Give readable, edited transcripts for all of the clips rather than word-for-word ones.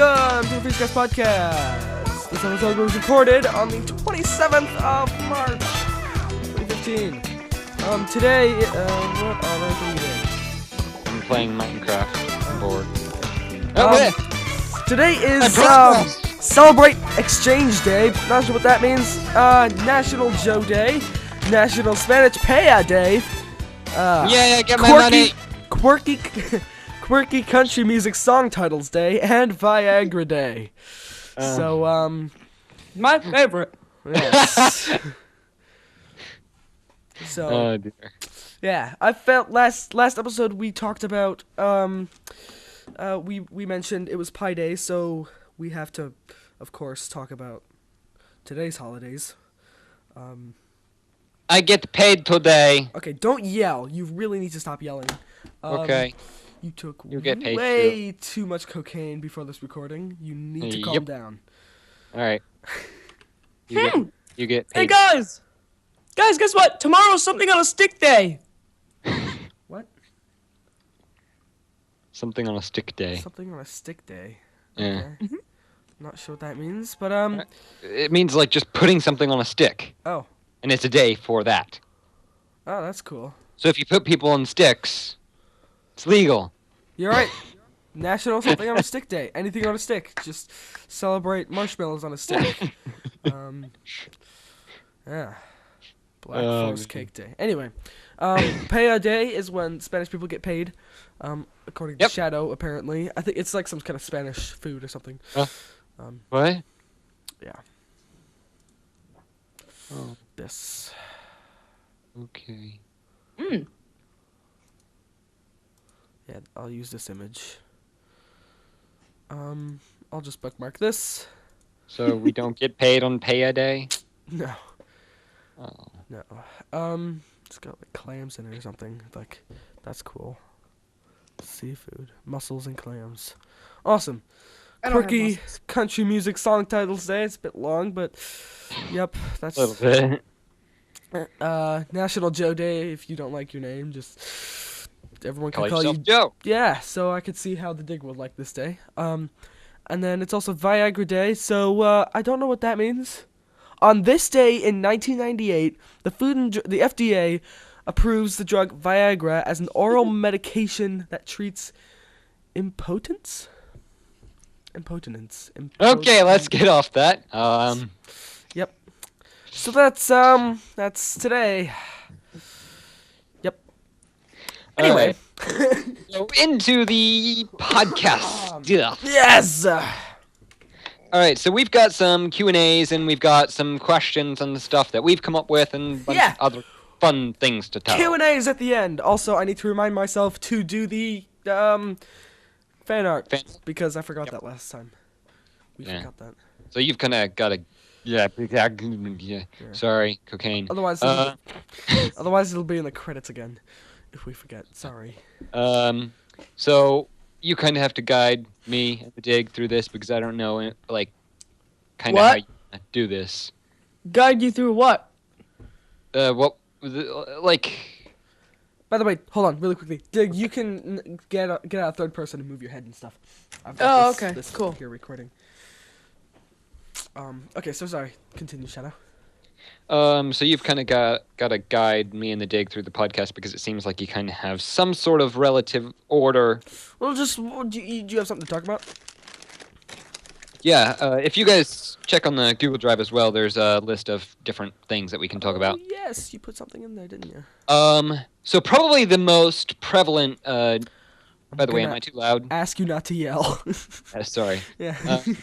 Welcome to the Freescast podcast. This episode was recorded on the 27th of March, 2015. Today, what on earth are you doing? I'm playing Minecraft. I'm bored. Today is Celebrate Exchange Day. Not sure what that means. National Joe Day, National Spanish Paya Day. Get my money. Quirky country music song titles day and Viagra Day. My favorite. Yes. Oh dear. Yeah, I felt last episode we talked about we mentioned it was Pi Day, so we have to, of course, talk about today's holidays. I get paid today. Okay, don't yell. You really need to stop yelling. Okay. You took get paid way too much cocaine before this recording. You need to calm down. All right. You get paid. Hey guys, guess what? Tomorrow's something on a stick day. What? Something on a stick day. Something on a stick day. Yeah. Okay. Not sure what that means, but It means like just putting something on a stick. Oh. And it's a day for that. Oh, that's cool. So if you put people on sticks, it's legal. You're right. National something on a stick day. Anything on a stick. Just celebrate marshmallows on a stick. Yeah. Black Forest Cake Day. Anyway, Paya Day is when Spanish people get paid. According to Shadow, apparently. I think it's like some kind of Spanish food or something. What? Yeah. Oh. This. Okay. Yeah, I'll use this image. I'll just bookmark this. So we don't get paid on Paya Day? No. Oh. No. It's got like clams in it or something. Like, that's cool. Seafood, mussels and clams. Awesome. Quirky country music song titles day. It's a bit long, but yep, that's A little bit. National Joe Day. If you don't like your name, just everyone can call you Joe. Yeah, so I could see how the dig would like this day. And then it's also Viagra Day. So I don't know what that means. On this day in 1998, the FDA approves the drug Viagra as an oral medication that treats impotence. Okay, let's get off that. Yep. So that's today. Yep. Anyway. So into the podcast. Yes. All right, so we've got some Q&As and we've got some questions and the stuff that we've come up with and a bunch of other fun things to tell. Q&As at the end. Also, I need to remind myself to do the fan art because I forgot that last time. We forgot that. So you've kind of got a Sorry, cocaine. Otherwise it'll be in the credits again if we forget. Sorry. So you kind of have to guide me and the dig through this because I don't know like kind of how you do this. Guide you through what? Like. By the way, hold on, really quickly. Dig, you can get out third person and move your head and stuff. I've got this cool. Here recording. Okay, so sorry. Continue, Shadow. So you've kind of got to guide me and the dig through the podcast because it seems like you kind of have some sort of relative order. Well, do you have something to talk about? Yeah, if you guys check on the Google Drive as well, there's a list of different things that we can talk about. Yes, you put something in there, didn't you? So probably the most prevalent, by the way, am I too loud? Ask you not to yell. Sorry. Yeah.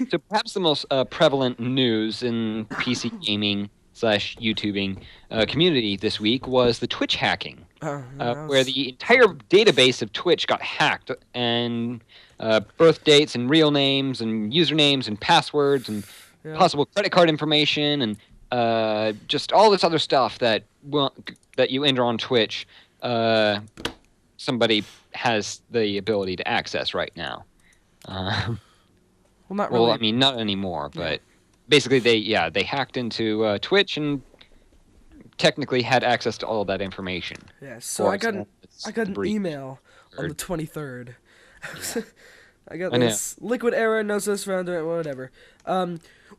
So perhaps the most prevalent news in PC gaming / YouTubing community this week was the Twitch hacking, where the entire database of Twitch got hacked, and birth dates and real names and usernames and passwords and possible credit card information and just all this other stuff that you enter on Twitch. Somebody has the ability to access right now. Well, not really. Well, I mean, not anymore, but basically they hacked into Twitch and technically had access to all of that information. Yeah, so I got an email on the 23rd. I got I know. this. Liquid error, no sus found, whatever.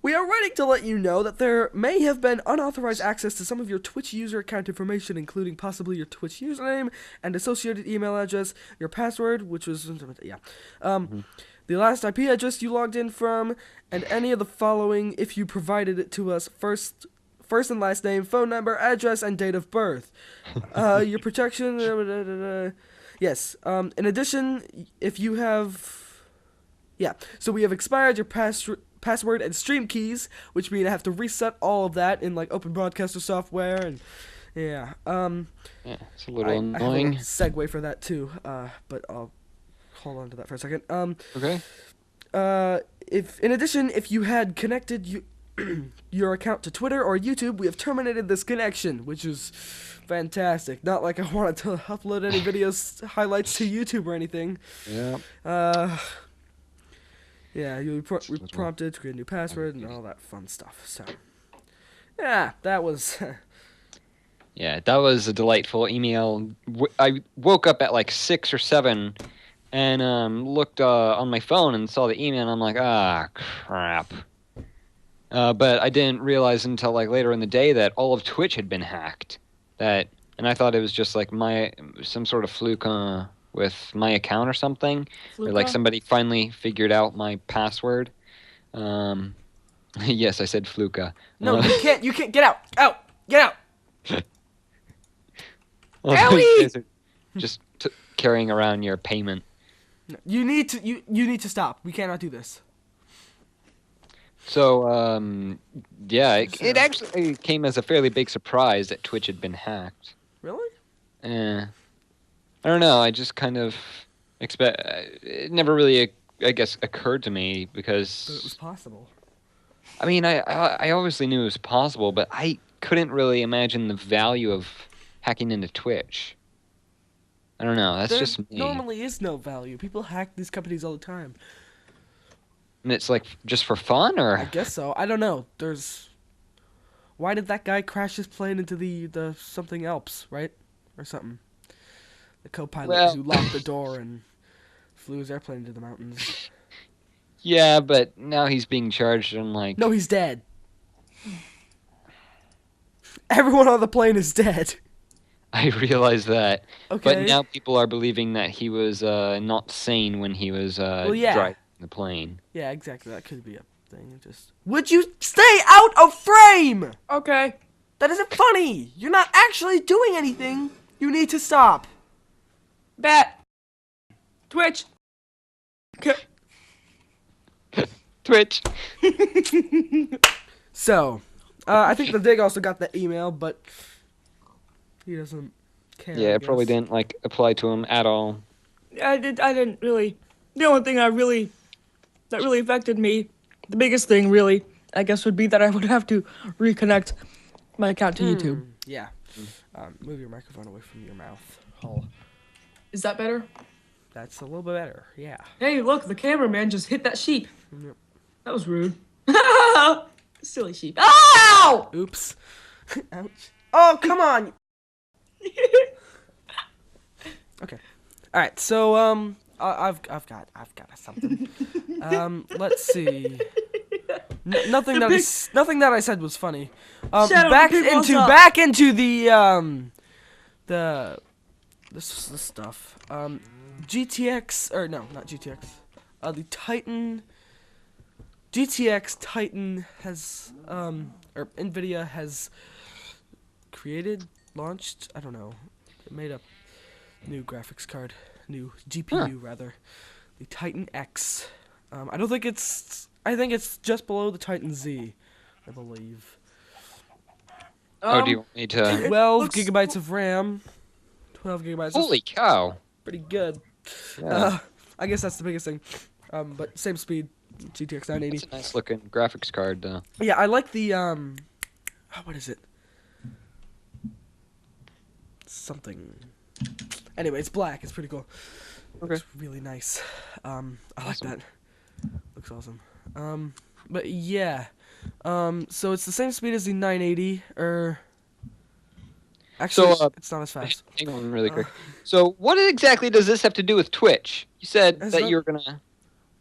We are writing to let you know that there may have been unauthorized access to some of your Twitch user account information, including possibly your Twitch username and associated email address, your password, which was the last IP address you logged in from, and any of the following if you provided it to us: first and last name, phone number, address, and date of birth. Your protection. Yes. In addition, if you have. Yeah, so we have expired your password and stream keys, which mean I have to reset all of that in like Open Broadcaster software, and yeah. Yeah, it's a little I annoying. have a segue for that too, but I'll hold on to that for a second. Okay. If in addition, if you had connected your account to Twitter or YouTube, we have terminated this connection, which is fantastic. Not like I wanted to upload any videos highlights to YouTube or anything. Yeah. Yeah, you'll be prompted to create a new password and all that fun stuff. So, yeah, that was. Yeah, that was a delightful email. I woke up at like 6 or 7 and looked on my phone and saw the email, and I'm like, crap. But I didn't realize until like later in the day that all of Twitch had been hacked. And I thought it was just like some sort of fluke with my account or something, or like somebody finally figured out my password. Yes, I said fluka. No, you can't get out, get out. Owie! Just carrying around your payment. No, you need to stop. We cannot do this. So, yeah, it actually came as a fairly big surprise that Twitch had been hacked. Really? I don't know. I just kind of it never really, I guess, occurred to me because. But it was possible. I mean, I obviously knew it was possible, but I couldn't really imagine the value of hacking into Twitch. I don't know. That's just me. Normally is no value. People hack these companies all the time. And it's like just for fun, or? I guess so. I don't know. Why did that guy crash his plane into the something else, right? Or something. The co-pilot who locked the door and flew his airplane into the mountains. Yeah, but now he's being charged and like... No, he's dead. Everyone on the plane is dead. I realize that. Okay. But now people are believing that he was not sane when he was driving the plane. Yeah, exactly. That could be a thing. Would you stay out of frame? Okay. That isn't funny. You're not actually doing anything. You need to stop. Bet. Twitch. Twitch. So, I think the Dig also got the email, but he doesn't care. Yeah, it probably didn't like apply to him at all. I didn't really. The only thing that really affected me, the biggest thing really, I guess, would be that I would have to reconnect my account to YouTube. Yeah. Move your microphone away from your mouth hole. Is that better? That's a little bit better. Yeah. Hey, look, the cameraman just hit that sheep. Yep. That was rude. Silly sheep. Ow! Oops. Ouch. Oh, come on. Okay. All right. So I've got something. Let's see. Nothing that I said was funny. Back into this stuff. GTX, or no, not GTX. The Titan. GTX Titan has or NVIDIA has launched. I don't know. It made a new graphics card, new GPU rather. The Titan X. I think it's just below the Titan Z, I believe. Do you want me to? 12 gigabytes of RAM. 12 gigabytes. Holy cow! Pretty good. Yeah. I guess that's the biggest thing. But same speed, GTX 980. It's a nice looking graphics card. Yeah, I like the what is it? Something. Anyway, it's black. It's pretty cool. Okay. Looks really nice. I like that. Looks awesome. But yeah. So it's the same speed as the 980, or actually, it's not as fast. Hang on really quick. So what exactly does this have to do with Twitch? You said that you were gonna...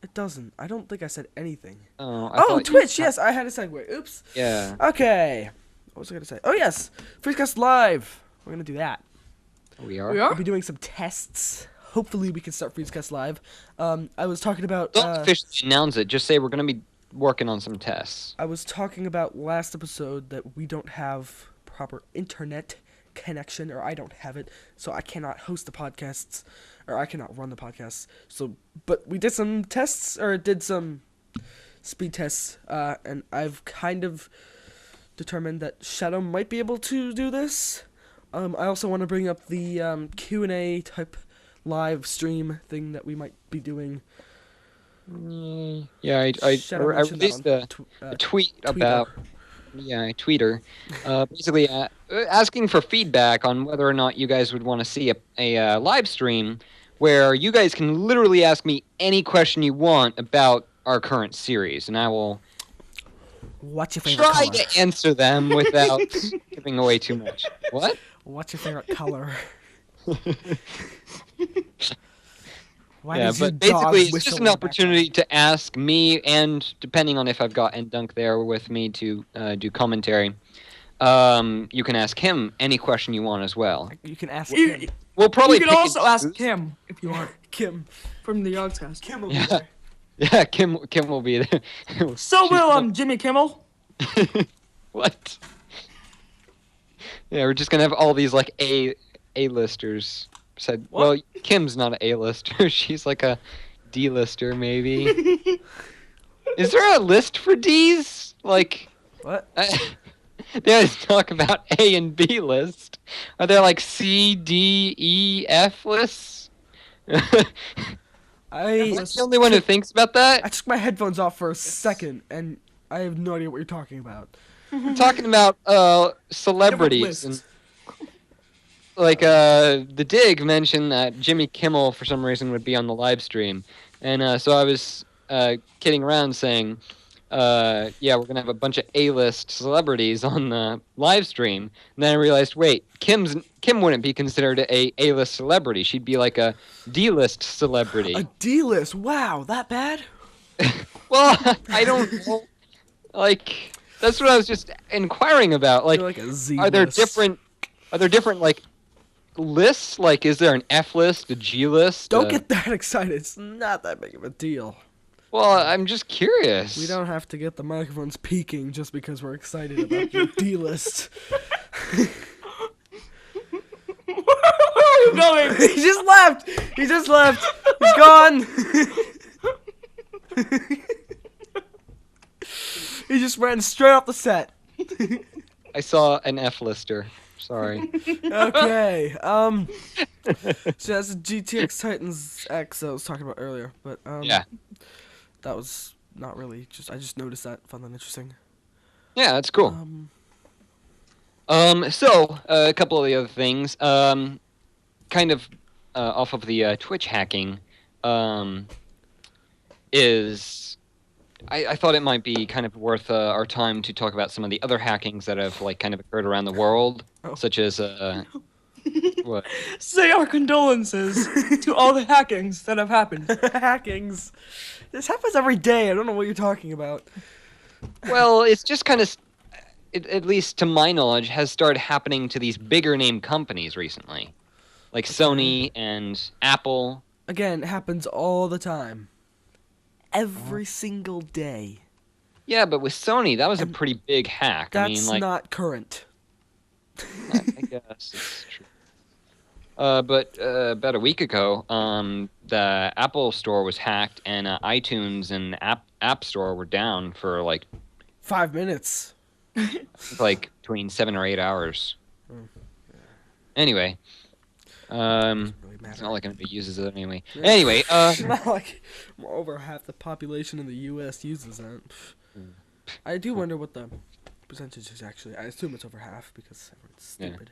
It doesn't. I don't think I said anything. Oh, Twitch. Yes, I had a segue. Oops. Yeah. Okay. What was I gonna say? Oh yes, Freescast Live. We're gonna do that. We are. We'll be doing some tests. Hopefully, we can start Freescast Live. I was talking about. Don't officially announce it. Just say we're gonna be working on some tests. I was talking about last episode that we don't have proper internet connection, or I don't have it, so I cannot host the podcasts, or I cannot run the podcasts. So, but we did some tests, or did some speed tests, and I've kind of determined that Shadow might be able to do this. I also want to bring up the Q&A type live stream thing that we might be doing. Yeah, I released a tweet about. Yeah, I tweeter, basically asking for feedback on whether or not you guys would want to see a live stream where you guys can literally ask me any question you want about our current series, and I will What's your favorite try color? to answer them without giving away too much. What? What's your favorite color? Why Yeah, does your but dog basically, it's whistle just in an the opportunity to ask me, and depending on if I've got ndunk there with me to do commentary, you can ask him any question you want as well. background? You can ask You, Kim. We'll probably you can pick also and ask choose. Kim if you want Kim. from the Yogscast. Kim will be Yeah. there. Yeah, Kim will be there. So She's will the- Jimmy Kimmel. What? Yeah, we're just gonna have all these like A-listers. Said, What? well, Kim's not an A-lister. She's like a D-lister, maybe. Is there a list for D's? Like, What? they always talk about A and B list. Are there like C, D, E, F lists? Am I I the only one who thinks about that? took my headphones off for a second, and I have no idea what you're talking about. I'm talking about celebrities lists. and like the Dig mentioned that Jimmy Kimmel for some reason would be on the live stream, and so I was kidding around saying, yeah, we're gonna have a bunch of A-list celebrities on the live stream. And then I realized, wait, Kim wouldn't be considered a A-list celebrity. She'd be like a D-list celebrity. A D-list. Wow, that bad? Well, I don't know. Like, that's what I was just inquiring about. Like, You're like a Z are there list. different like lists? Like, is there an F list, a G list? Don't get that excited. It's not that big of a deal. Well, I'm just curious. We don't have to get the microphones peaking just because we're excited about your D-list. Where are you going? He just left. He just left. He's gone. He just ran straight off the set. I saw an F lister. Sorry. Okay. So that's the GTX Titans X I was talking about earlier, but Yeah. that was not really just. I just noticed that, found that interesting. Yeah, that's cool. So a couple of the other things. Kind of off of the Twitch hacking, is I thought it might be kind of worth our time to talk about some of the other hackings that have like kind of occurred around the world, Oh. such as what? Say our condolences to all the hackings that have happened. Hackings. This happens every day. I don't know what you're talking about. Well, it's just kind of, at least to my knowledge, has started happening to these bigger name companies recently, like Sony and Apple. Again, it happens all the time. Every single day. Yeah, but with Sony, that was a pretty big hack. That's I mean, like, not current. I guess it's true. But about a week ago, the Apple Store was hacked, and iTunes and App Store were down for like 5 minutes. between 7 or 8 hours. Mm. Anyway, Really it's matter. not like anybody uses it anyway. Yeah. Anyway, It's not like over half the population in the U.S. uses that. I do wonder what the percentage is actually. I assume it's over half because everyone's Yeah. stupid.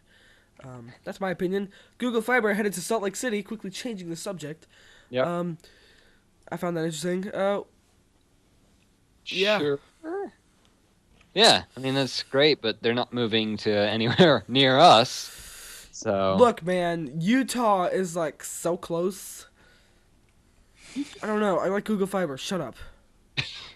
That's my opinion. Google Fiber headed to Salt Lake City, quickly changing the subject. Yep. I found that interesting. Yeah. Sure. Yeah, I mean that's great, but they're not moving to anywhere near us. So Look, man, Utah is like so close. I don't know. I like Google Fiber. Shut up.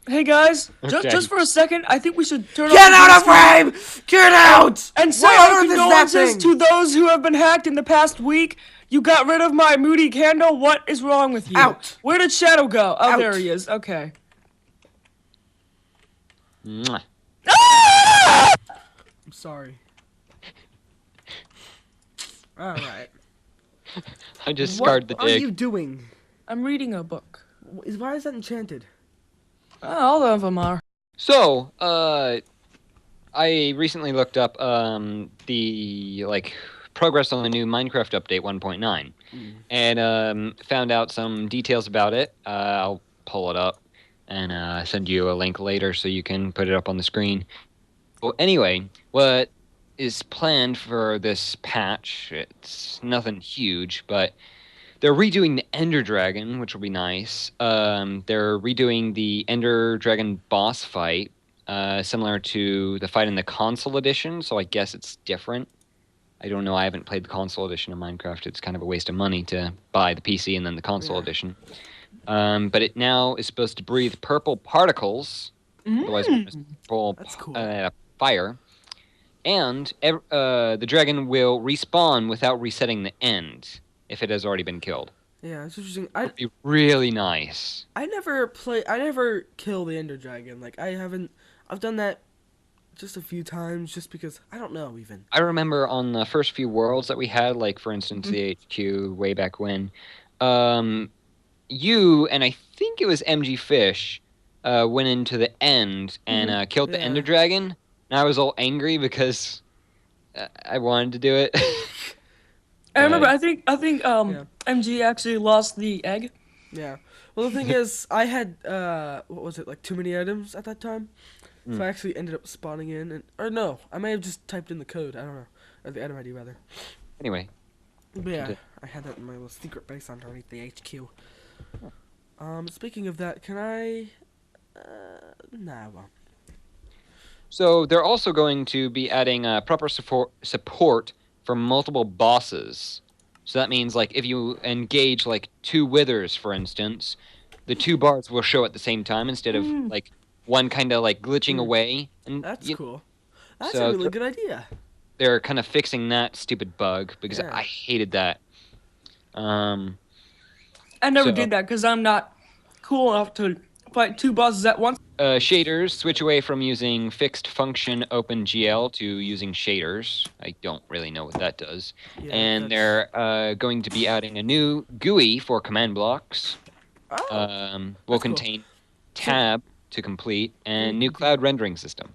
Hey guys, Okay. just for a second, I think we should turn Get off out of frame! Get out! and say What our on earth is that condolences thing? to those who have been hacked in the past week. You got rid of my moody candle. What is wrong with you? Out. Where did Shadow go? Oh, Out. there he is. Okay. Mwah. I'm sorry. All right. I just What scarred the are dig. you doing? I'm reading a book. Why is that enchanted? All of them are. So, I recently looked up the progress on the new Minecraft update 1.9, and found out some details about it. I'll pull it up and send you a link later so you can put it up on the screen. Well, anyway, what is planned for this patch? It's nothing huge, but they're redoing the Ender Dragon, which will be nice. They're redoing the Ender Dragon boss fight, similar to the fight in the console edition, so I guess it's different. I don't know. I haven't played the console edition of Minecraft. It's kind of a waste of money to buy the PC and then the console edition. But it now is supposed to breathe purple particles, otherwise known as purple That's cool. fire. And the dragon will respawn without resetting the end if it has already been killed. Yeah, it's interesting. It'd be really nice. I never kill the Ender Dragon. Like I've done that just a few times just because I don't know even. I remember on the first few worlds that we had, like for instance the HQ way back when, you and I think it was MG Fish went into the end and killed the Ender Dragon, and I was all angry because I wanted to do it. I remember. I think MG actually lost the egg. Yeah. Well, the thing is, I had what was it, like too many items at that time, so I actually ended up spawning in, or no, I may have just typed in the code. I don't know, or the item ID rather. Anyway. But yeah, I had that in my little secret base underneath the HQ. Speaking of that, can I? Nah, well. So they're also going to be adding proper support for multiple bosses. So that means, like, if you engage, like, 2 withers, for instance, the 2 bars will show at the same time instead of, like, one kind of, like, glitching away. And That's cool. That's so a really good idea. They're kind of fixing that stupid bug because I hated that. I never did that because I'm not cool enough to fight 2 bosses at once. Shaders, switch away from using fixed function OpenGL to using shaders. I don't really know what that does. Yeah, and they're going to be adding a new GUI for command blocks. Will contain tab to complete and new cloud rendering system.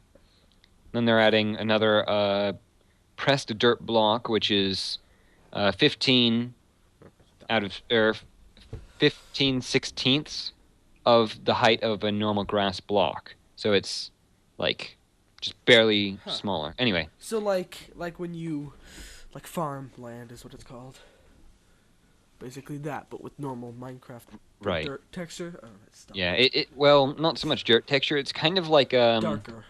Then they're adding another pressed dirt block, which is 15 16ths of the height of a normal grass block. So it's like just barely smaller. Anyway. So like when you farm land is what it's called. Basically that, but with normal Minecraft dirt texture. Oh, that's dumb. Yeah, well, not so much dirt texture. It's kind of like darker.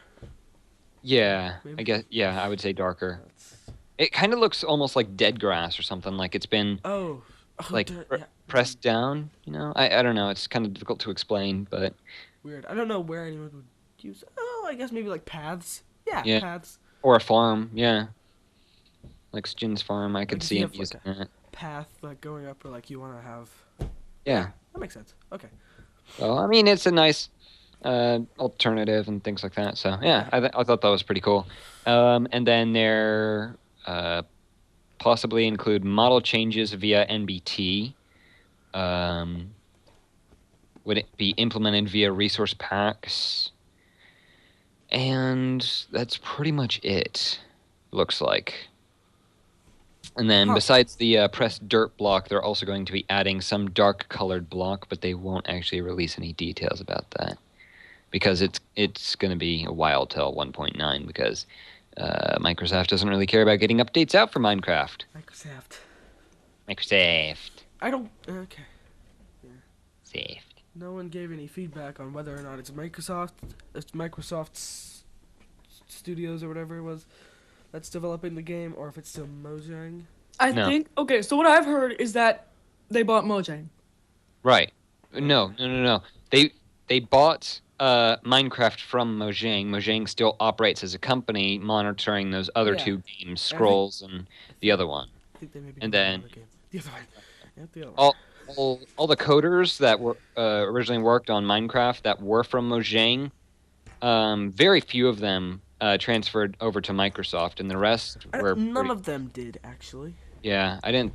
Yeah, Maybe? I guess. Yeah, I would say darker. It kind of looks almost like dead grass or something. Like it's been pressed down. You know, I don't know. It's kind of difficult to explain, but weird. I don't know where anyone would use. Oh, I guess maybe like paths. Yeah, paths. Or a farm. Yeah, like Stin's farm. I could see him using that. Path like going up, or like you want to have. Yeah, that makes sense. Okay. Well, I mean, it's a nice alternative and things like that. So yeah, I thought that was pretty cool. And then they're possibly include model changes via NBT. Would it be implemented via resource packs? And that's pretty much it. Looks like. And then besides the pressed dirt block, they're also going to be adding some dark colored block, but they won't actually release any details about that. Because it's going to be a while till 1.9 because Microsoft doesn't really care about getting updates out for Minecraft. Microsoft. I don't... Okay. Yeah. Saved. No one gave any feedback on whether or not it's Microsoft's Studios or whatever it was that's developing the game, or if it's still Mojang. I think... Okay, so what I've heard is that they bought Mojang. Right. No. They bought Minecraft from Mojang. Mojang still operates as a company, monitoring those other Yeah. two games, And I think Scrolls and the other one. I think they may be And doing one then other game. The other one. Yeah, the other one. all the coders that were originally worked on Minecraft that were from Mojang, very few of them transferred over to Microsoft, and the rest were None pretty. of them did actually. Yeah, I didn't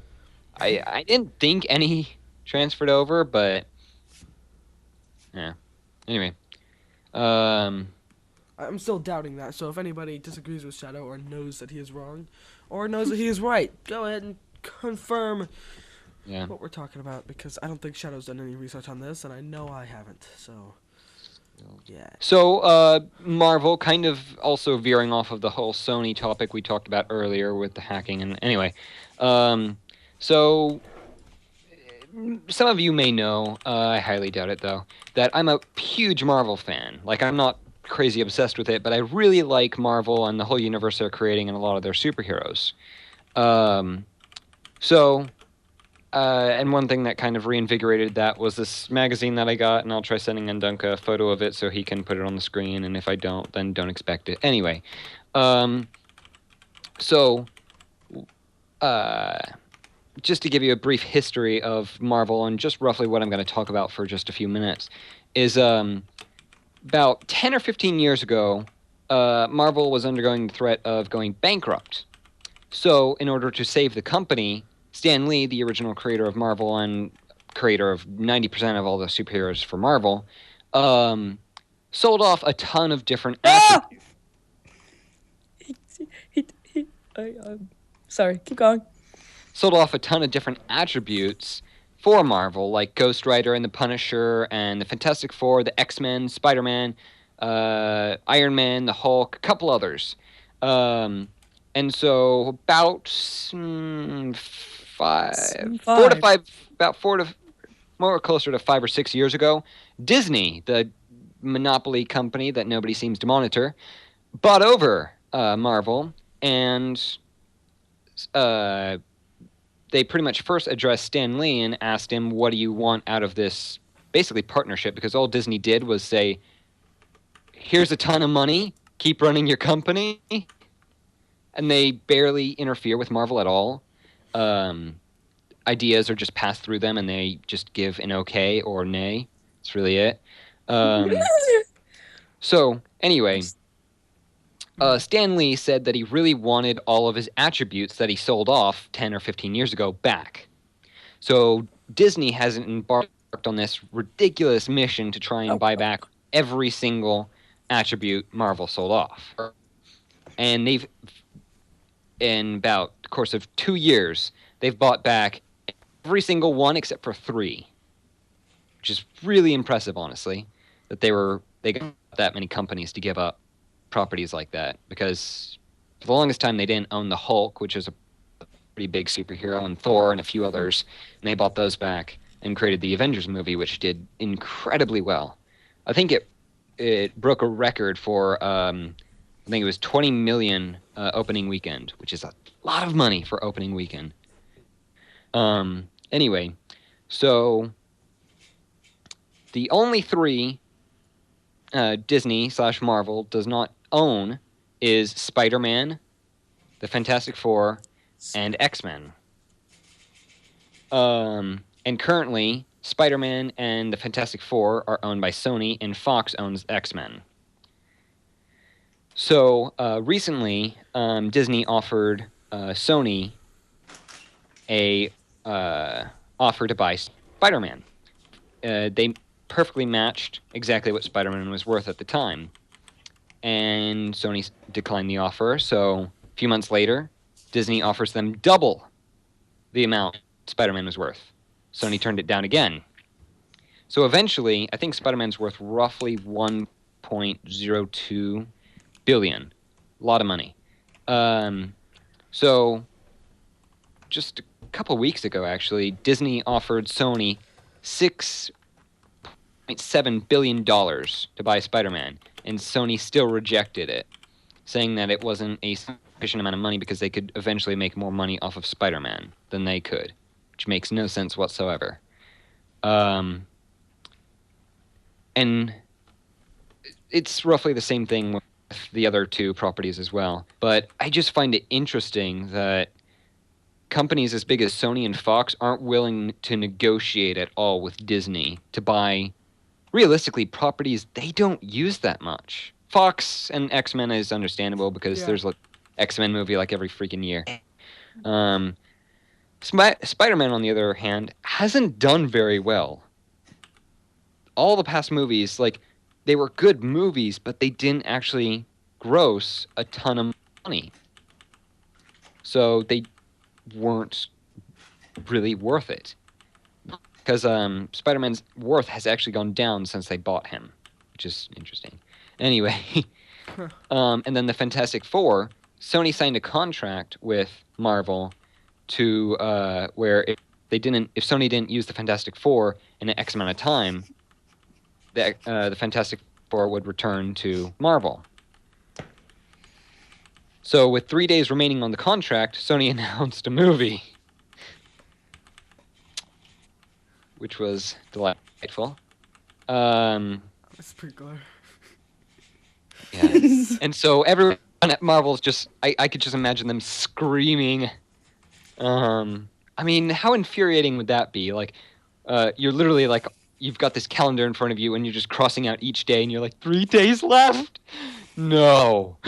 think any transferred over, but yeah. Anyway, um, I'm still doubting that. So if anybody disagrees with Shadow or knows that he is wrong, or knows that he is right, go ahead and confirm yeah. what we're talking about, because I don't think Shadow's done any research on this, and I know I haven't. So yeah. So, Marvel, kind of also veering off of the whole Sony topic we talked about earlier with the hacking, and anyway, so some of you may know, I highly doubt it though, that I'm a huge Marvel fan. Like, I'm not crazy obsessed with it, but I really like Marvel and the whole universe they're creating and a lot of their superheroes. Um, so, and one thing that kind of reinvigorated that was this magazine that I got, and I'll try sending ndunk a photo of it so he can put it on the screen, and if I don't, then don't expect it. Anyway, um, so, uh, just to give you a brief history of Marvel and just roughly what I'm going to talk about for just a few minutes, is about 10 or 15 years ago, Marvel was undergoing the threat of going bankrupt. So, in order to save the company, Stan Lee, the original creator of Marvel and creator of 90% of all the superheroes for Marvel, sold off a ton of different Ah! attributes. Sorry, keep going. Sold off a ton of different attributes for Marvel, like Ghost Rider and the Punisher and the Fantastic Four, the X-Men, Spider-Man, Iron Man, the Hulk, a couple others. And so about four to more closer to 5 or 6 years ago, Disney, the monopoly company that nobody seems to monitor, bought over Marvel, and they pretty much first addressed Stan Lee and asked him, "What do you want out of this basically partnership?" Because all Disney did was say, "Here's a ton of money, keep running your company," and they barely interfere with Marvel at all. Ideas are just passed through them, and they just give an okay or nay. That's really it. So anyway, Stan Lee said that he really wanted all of his attributes that he sold off 10 or 15 years ago back. So Disney hasn't embarked on this ridiculous mission to try and buy back every single attribute Marvel sold off. And they've, in about the course of 2 years, they've bought back every single one except for 3, which is really impressive, honestly, that they got that many companies to give up properties like that, because for the longest time they didn't own the Hulk, which is a pretty big superhero, and Thor and a few others, and they bought those back and created the Avengers movie, which did incredibly well. I think it broke a record for I think it was 20 million opening weekend, which is a lot of money for opening weekend. Anyway, so the only 3 Disney/Marvel does not own is Spider-Man, the Fantastic Four, and X-Men. And currently, Spider-Man and the Fantastic Four are owned by Sony, and Fox owns X-Men. So recently, Disney offered Sony a offer to buy Spider-Man. They perfectly matched exactly what Spider-Man was worth at the time. And Sony declined the offer, so a few months later, Disney offers them double the amount Spider-Man was worth. Sony turned it down again. So eventually, I think Spider-Man's worth roughly 1.02 billion. A lot of money. So just a couple weeks ago, actually, Disney offered Sony $6.7 billion to buy Spider-Man, and Sony still rejected it, saying that it wasn't a sufficient amount of money because they could eventually make more money off of Spider-Man than they could, which makes no sense whatsoever. and it's roughly the same thing with the other two properties as well. But I just find it interesting that companies as big as Sony and Fox aren't willing to negotiate at all with Disney to buy, realistically, properties they don't use that much. Fox and X-Men is understandable because there's an X-Men movie like every freaking year. Spider-Man, on the other hand, hasn't done very well. All the past movies, like, they were good movies, but they didn't actually gross a ton of money. So they weren't really worth it. Because Spider-Man's worth has actually gone down since they bought him, which is interesting. Anyway, and then the Fantastic Four, Sony signed a contract with Marvel to where if Sony didn't use the Fantastic Four in an X amount of time, the Fantastic Four would return to Marvel. So with 3 days remaining on the contract, Sony announced a movie, which was delightful. Sprinkler. Yeah. And so everyone at Marvel's just, I could just imagine them screaming. I mean, how infuriating would that be? Like, you're literally like, you've got this calendar in front of you and you're just crossing out each day and you're like, 3 days left? No.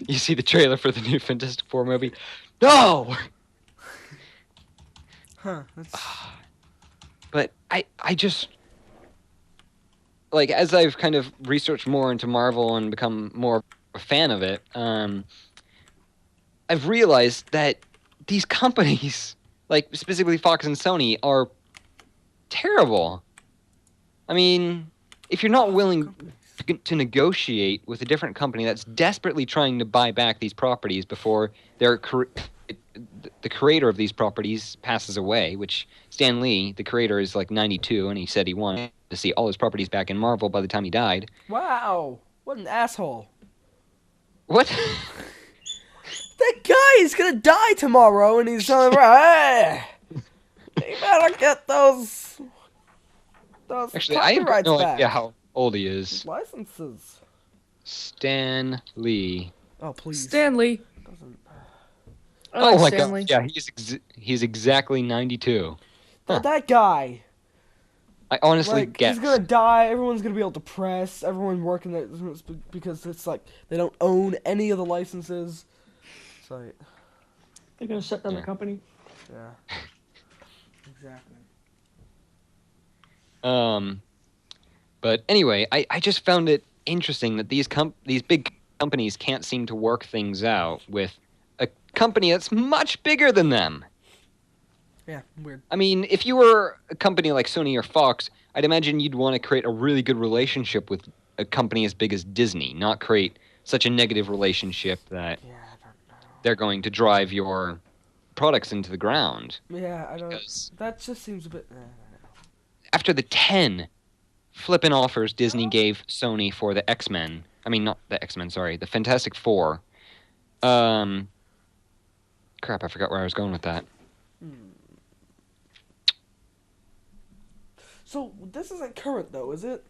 You see the trailer for the new Fantastic Four movie? No! Huh. But I just, like, as I've kind of researched more into Marvel and become more a fan of it, I've realized that these companies, like specifically Fox and Sony, are terrible. I mean, if you're not willing to negotiate with a different company that's desperately trying to buy back these properties before the creator of these properties passes away, which Stan Lee, the creator, is like 92, and he said he wanted to see all his properties back in Marvel by the time he died. Wow, what an asshole. What? That guy is gonna die tomorrow, and he's telling hey, you better get those Actually, I have copyrights no back. idea how old he is. Licenses. Stan Lee. Oh, please. Stanley. I Oh like my Stanley. god! Yeah, he's exactly 92. Huh. That guy. I honestly Like, guess. he's gonna die. Everyone's gonna be able to press. Everyone working there because it's like they don't own any of the licenses. It's like, They're gonna shut down the company. yeah. Exactly. But anyway, I just found it interesting that these big companies can't seem to work things out with a company that's much bigger than them. Yeah, weird. I mean, if you were a company like Sony or Fox, I'd imagine you'd want to create a really good relationship with a company as big as Disney, not create such a negative relationship that they're going to drive your products into the ground. Yeah, I don't. That just seems a bit. After the 10 flippin' offers Disney gave Sony for the X-Men, I mean, not the X-Men, sorry, the Fantastic Four. Crap, I forgot where I was going with that. So this isn't current though, is it?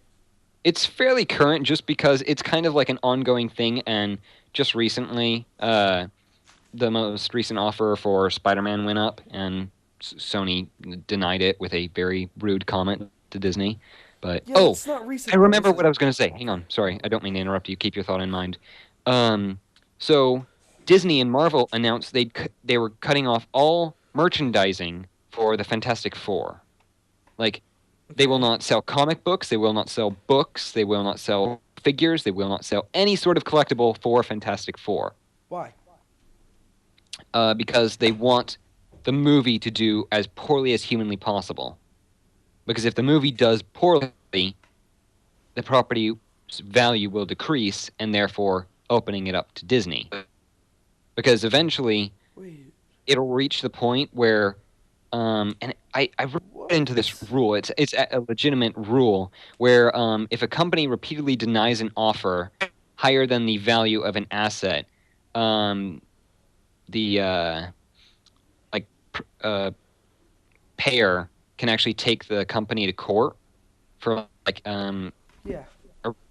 It's fairly current just because it's kind of like an ongoing thing, and just recently, the most recent offer for Spider-Man went up, and Sony denied it with a very rude comment to Disney. But it's not recent, I remember what I was going to say. Hang on, sorry, I don't mean to interrupt you. Keep your thought in mind. So Disney and Marvel announced they were cutting off all merchandising for the Fantastic Four. Like, they will not sell comic books, they will not sell books, they will not sell figures, they will not sell any sort of collectible for Fantastic Four. Why? Because they want the movie to do as poorly as humanly possible. Because if the movie does poorly, the property's value will decrease, and therefore opening it up to Disney. Because eventually, it'll reach the point where, and I read into this rule. It's a legitimate rule where if a company repeatedly denies an offer higher than the value of an asset, the payer can actually take the company to court for like Yeah.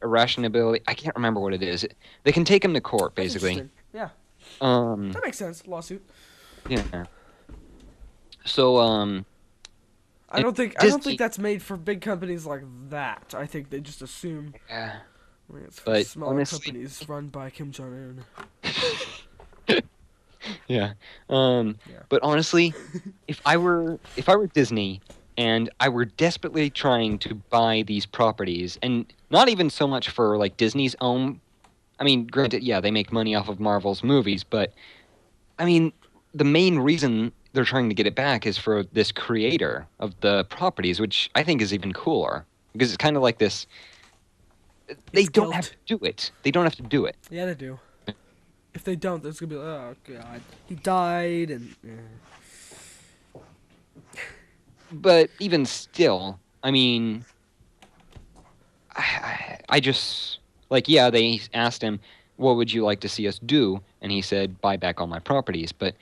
irrationality. I can't remember what it is. They can take him to court, That's basically. interesting. Yeah. Um, That makes sense. Lawsuit. yeah. So I don't think Disney, that's made for big companies like that. I think they just assume yeah, it's for but smaller honestly, companies run by Kim Jong Un. yeah. Yeah. But honestly, if I were Disney and I were desperately trying to buy these properties, and not even so much for like Disney's own. I mean, granted, yeah, they make money off of Marvel's movies, but I mean, the main reason they're trying to get it back is for this creator of the properties, which I think is even cooler because it's kind of like this. They It's don't have guilt. to do it. They don't have to do it. Yeah, they do. If they don't, there's gonna be like, oh god, he died, and But even still, I mean, I just like yeah. They asked him, "What would you like to see us do?" And he said, "Buy back all my properties." But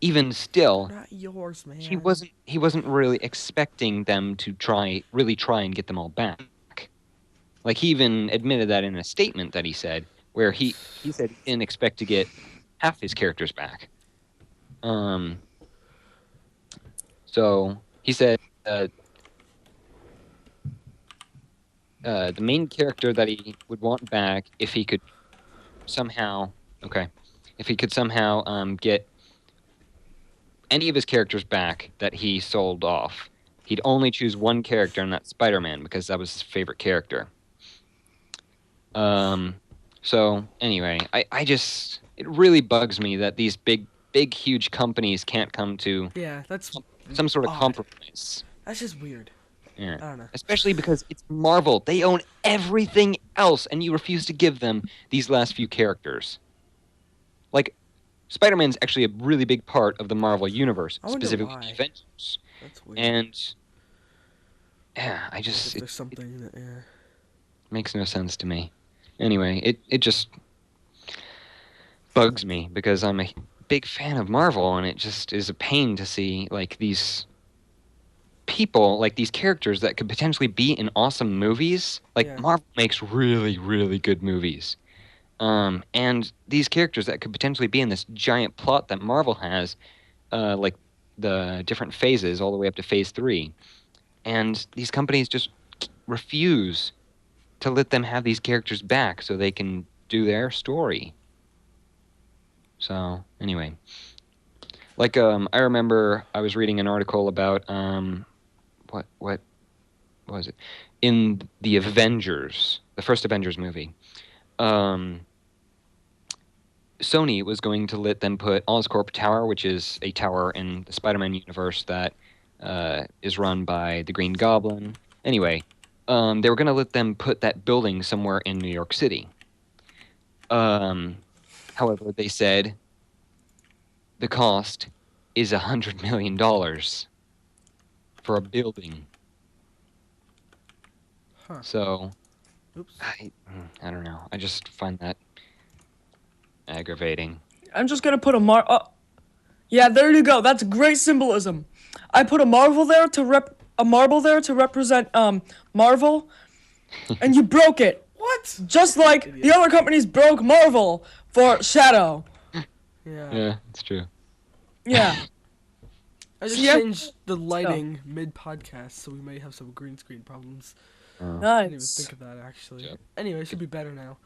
even still, not yours, man. he wasn't really expecting them to really try and get them all back. Like he even admitted that in a statement that he said, where he said he didn't expect to get half his characters back. So he said the main character that he would want back if he could somehow get any of his characters back that he sold off, he'd only choose one character, and that's Spider-Man, because that was his favorite character. So anyway, I just it really bugs me that these big huge companies can't come to Yeah, that's some sort of odd. compromise. That's just weird. Yeah. I don't know. Especially because it's Marvel. They own everything else, and you refuse to give them these last few characters. Like, Spider-Man's actually a really big part of the Marvel universe, I wonder specifically why. the Avengers. That's weird. And yeah, If there's something that makes no sense to me. Anyway, it just bugs me because I'm a big fan of Marvel, and it just is a pain to see like these people, like these characters that could potentially be in awesome movies. Like Yeah. Marvel makes really, really good movies. And these characters that could potentially be in this giant plot that Marvel has, like the different phases all the way up to phase 3. And these companies just refuse to let them have these characters back so they can do their story. So, anyway. Like, I remember I was reading an article about, what was it? In the Avengers, the first Avengers movie, Sony was going to let them put Oscorp Tower, which is a tower in the Spider-Man universe that is run by the Green Goblin. Anyway, they were going to let them put that building somewhere in New York City. However, they said the cost is $100 million for a building. Huh. So, Oops. I don't know. I just find that aggravating. I'm just gonna put a yeah, there you go. That's great symbolism. I put a marble there to represent Marvel, and you broke it. What? Just like the other companies broke Marvel for Shadow. Yeah. Yeah, it's true. Yeah. I just Yeah. changed the lighting mid-podcast, so we may have some green screen problems. I didn't even Nice. think of that, actually. Yep. Anyway, it should be better now.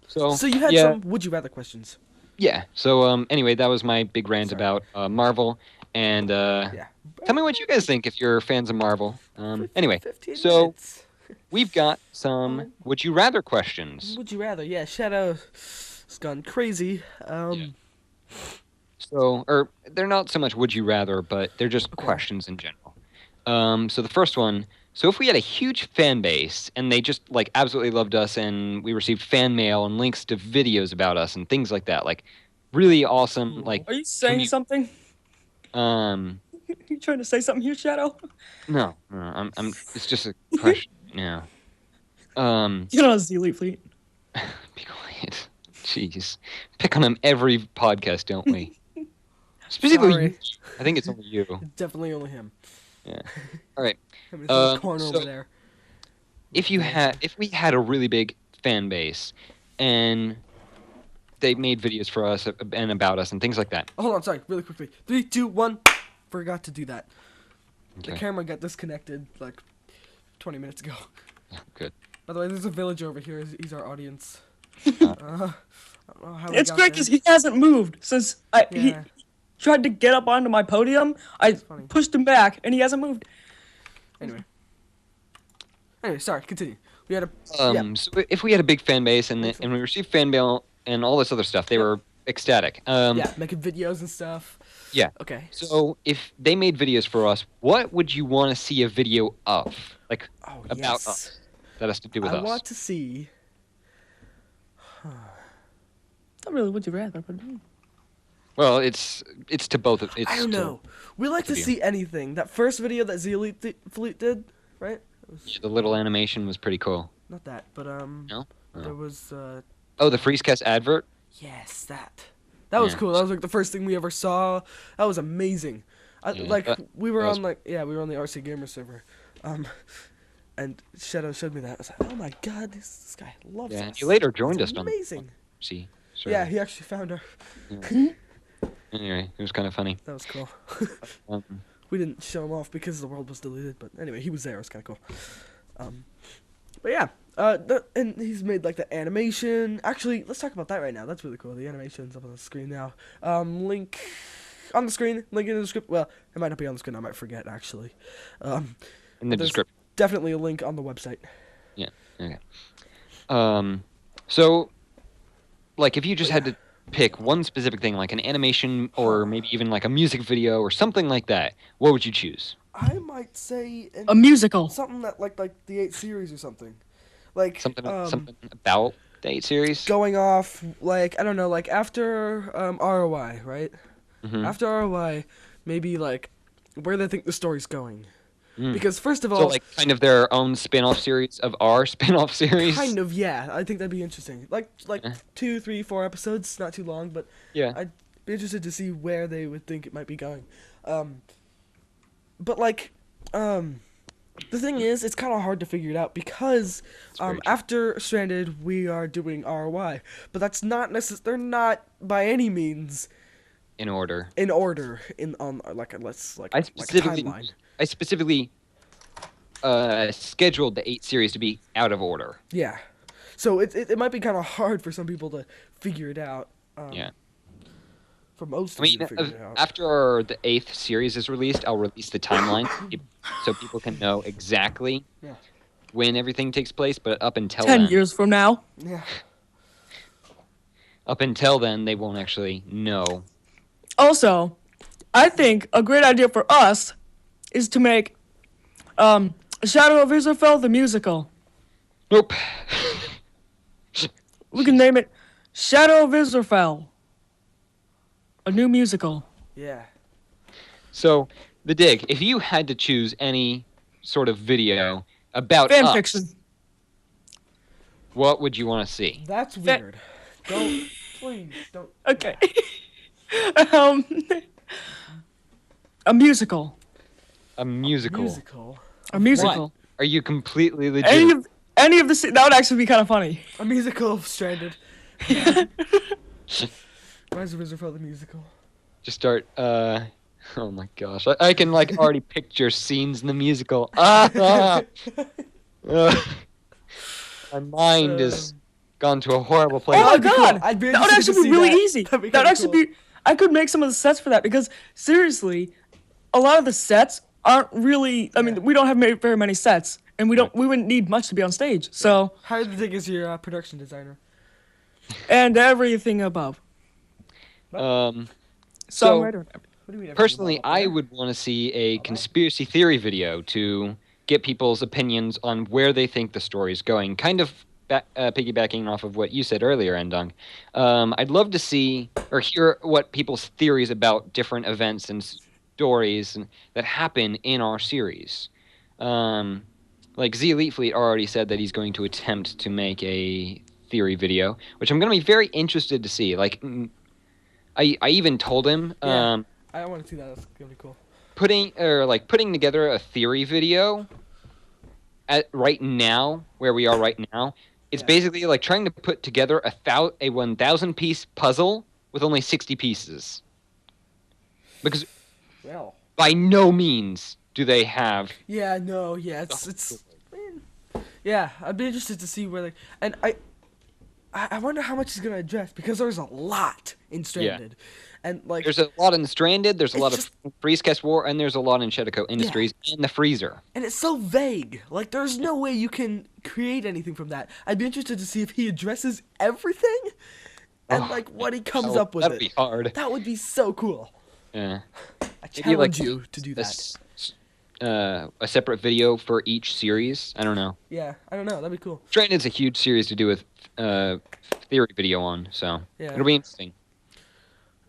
So you had some would you rather questions. Yeah. So anyway, that was my big rant Sorry. about Marvel, and Yeah. tell me what you guys think if you're fans of Marvel. Anyway, 15 so minutes. we've got some would you rather questions. Would you rather? Yeah, Shadow's gone crazy. So, or they're not so much would you rather, but they're just questions in general. So the first one. So if we had a huge fan base and they just like absolutely loved us and we received fan mail and links to videos about us and things like that, like really awesome, like Are you saying something? You trying to say something here, Shadow? No, I'm. It's just a question. Yeah. You know, the Elite Fleet. Be quiet. Jeez, pick on him every podcast, don't we? Specifically, Sorry. you. I think it's only you. Definitely only him. Yeah. All right. I mean, there's a corner over there. If we had a really big fan base, and they made videos for us and about us and things like that. Oh, hold on, sorry, really quickly. 3, 2, 1. Forgot to do that. Okay. The camera got disconnected like 20 minutes ago. Good. By the way, there's a villager over here. He's our audience. I don't know how It's great because he hasn't moved since he Yeah. tried to get up onto my podium. I funny. pushed him back, and he hasn't moved. Anyway, sorry, continue. We had a So if we had a big fan base and we received fan mail and all this other stuff, they were ecstatic. making videos and stuff. Yeah. Okay. So if they made videos for us, what would you want to see a video of? Like about us. That has to do with us. I want to see. Not really. Would you rather? But Well, it's to both. It's I don't know. We like to of you. see anything. That first video that Fleet did, right? It was, The little animation was pretty cool. not that, but No? there was Oh, the Freescast advert? yes, that. That was Yeah. cool. That was like the first thing we ever saw. That was amazing. Yeah, We were that was- on we were on the RC Gamer server, and Shadow showed me that. I was like, oh my god, this guy loves Yeah, us. and you later joined It's us on amazing. See? Yeah, he actually found her. Anyway, it was kind of funny. That was cool. Um, We didn't show him off because the world was deleted, but anyway, he was there. It was kind of cool. But yeah, and he's made like the animation. Actually, let's talk about that right now. That's really cool. The animation's up on the screen now. Link on the screen. Link in the description. Well, it might not be on the screen. I might forget actually. in the there's description. definitely a link on the website. Yeah. Okay. So, like, if you just had to pick one specific thing, like an animation or maybe even like a music video or something like that, what would you choose? I might say a musical. something that like the 8 series or something. Like Something about the 8 series? going off like I don't know, like after ROI, right? Mhm. After ROI, maybe like where they think the story's going. Mm. Because first of all, So, like, kind of their own spin-off series of our spin-off series? kind of, yeah. I think that'd be interesting. Like Yeah. 2, 3, 4 episodes, not too long, but Yeah. I'd be interested to see where they would think it might be going. But like, the thing is, it's kind of hard to figure it out because very true. after Stranded, we are doing ROI, but that's not they're not by any means In order. in order on like a I specifically, timeline. I specifically scheduled the 8 series to be out of order. Yeah, so it might be kind of hard for some people to figure it out. Yeah. For most I of you mean, to figure it out. after the 8th series is released, I'll release the timeline so people can know exactly Yeah. when everything takes place. But up until 10 then, years from now. Yeah. they won't actually know. Also, I think a great idea for us is to make Shadow of Israfel the musical. Nope. We can name it Shadow of Israfel. A new musical. Yeah. So, the dig. If you had to choose any sort of video about Fan us, fiction. what would you want to see? That's weird. Please don't. Okay. A musical. A musical. Musical. A musical. Are you completely legit? Any of the that would actually be kind of funny. A musical of Stranded. Rise of Israfel the musical. Just start. Oh my gosh, I can like already picture scenes in the musical. My mind has gone to a horrible place. Oh my That'd be cool. god! I'd be That would interested to actually be see really that. easy. That'd be That would kinda actually be. I could make some of the sets for that because seriously, a lot of the sets aren't really. I mean, we don't have very many sets, and we wouldn't need much to be on stage. So How do you think is your production designer? and everything above. So Songwriter. What do you mean? personally, I would want to see a conspiracy theory video to get people's opinions on where they think the story's going. Kind of piggybacking off of what you said earlier, ndunk. I'd love to see or hear what people's theories about different events and stories that happen in our series. Like Z Elite Fleet already said that he's going to attempt to make a theory video, which I'm going to be very interested to see. Like, I even told him Yeah. I want to see that. That's gonna be cool. putting together a theory video at right now, where we are right now. It's basically like trying to put together a 1,000-piece puzzle with only 60 pieces. Because by no means do they have. Yeah, no, yeah, it's. Man, yeah, I'd be interested to see where and I wonder how much he's gonna address because there's a lot in Stranded, and like there's a lot in Stranded. There's a lot of Freescast War, and there's a lot in Shedico Industries and the Freezer. And it's so vague. Like there's no way you can create anything from that. I'd be interested to see if he addresses everything, and like what he comes up with. That'd be hard. That would be so cool. Yeah. I challenge you to do that. A separate video for each series. I don't know. Yeah, I don't know. That'd be cool. Stranded's a huge series to do a theory video on, so it'll be interesting.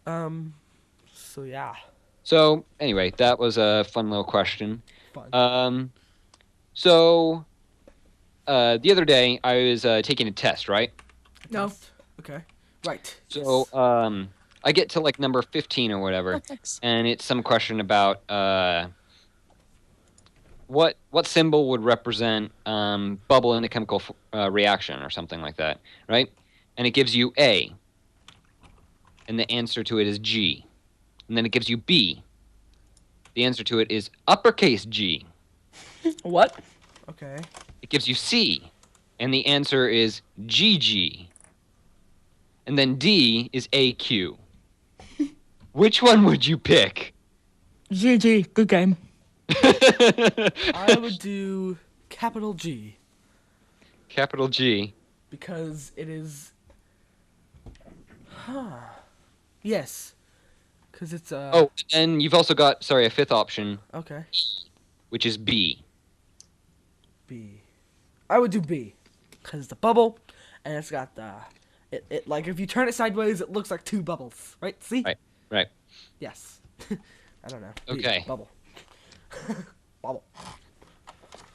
So yeah. So anyway, that was a fun little question. Fun. So the other day I was taking a test, right? No. Okay. Right. So I get to like number 15 or whatever, and it's some question about what symbol would represent bubble in a chemical reaction or something like that, right? And it gives you A, and the answer to it is G. And then it gives you B. The answer to it is uppercase G. What? Okay. It gives you C, and the answer is GG. And then D is AQ. Which one would you pick? GG. Good game. I would do capital G. Capital G. Because it is. Yes. Because it's Oh, and you've also got a fifth option. Okay. Which is B. B. I would do B. Because it's a bubble, and it's got the. It like if you turn it sideways, it looks like two bubbles, right? See? Right. Yes. I don't know. B, Okay. bubble. Bubble.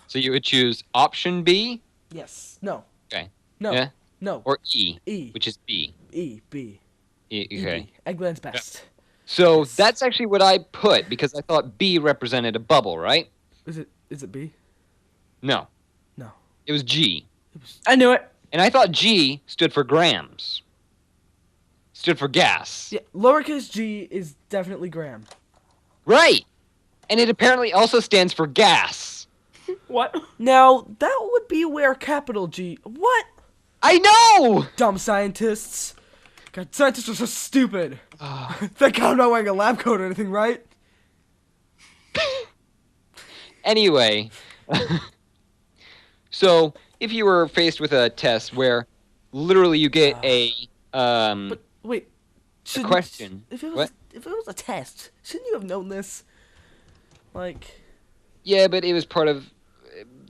So you would choose option B? Yes. No. Okay. No. Yeah? No. Or E. E. Which is B. E. B. Okay. Eggland's best. So that's actually what I put because I thought B represented a bubble, right? Is it B? No. No. It was G. I knew it. And I thought G stood for grams. Stood for gas. Yeah, lowercase g is definitely gram. Right. And it apparently also stands for gas. What? Now, that would be where capital G... What? I know! Dumb scientists. God, scientists are so stupid. Thank God I'm not wearing a lab coat or anything, right? Anyway. So, if you were faced with a test where literally you get But wait. a question. If it What? was a test, shouldn't you have known this? Like... Yeah, but it was part of...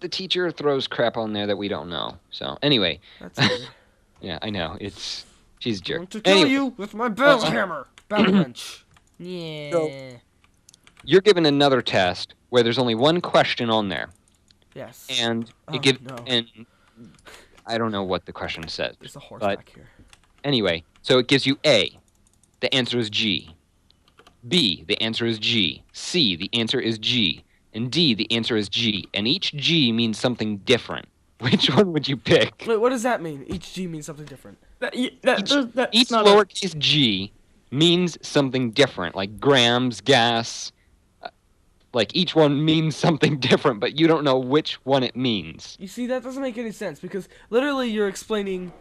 The teacher throws crap on there that we don't know. So, anyway. That's weird. Yeah, I know. She's a jerk. I'm going to kill Anyway, you with my battle hammer. Battle wrench. Yeah. So- you're given another test where there's only one question on there. Yes. And Oh, it gives... no. And I don't know what the question says. There's a horse but- back here. Anyway, so it gives you A. The answer is G. B. The answer is G. C. The answer is G. And D. The answer is G. And each G means something different. Which one would you pick? Wait, what does that mean? Each G means something different. Each That's not lowercase g means something different, like grams, gas. Like each one means something different, but you don't know which one it means. You see, that doesn't make any sense because literally you're explaining.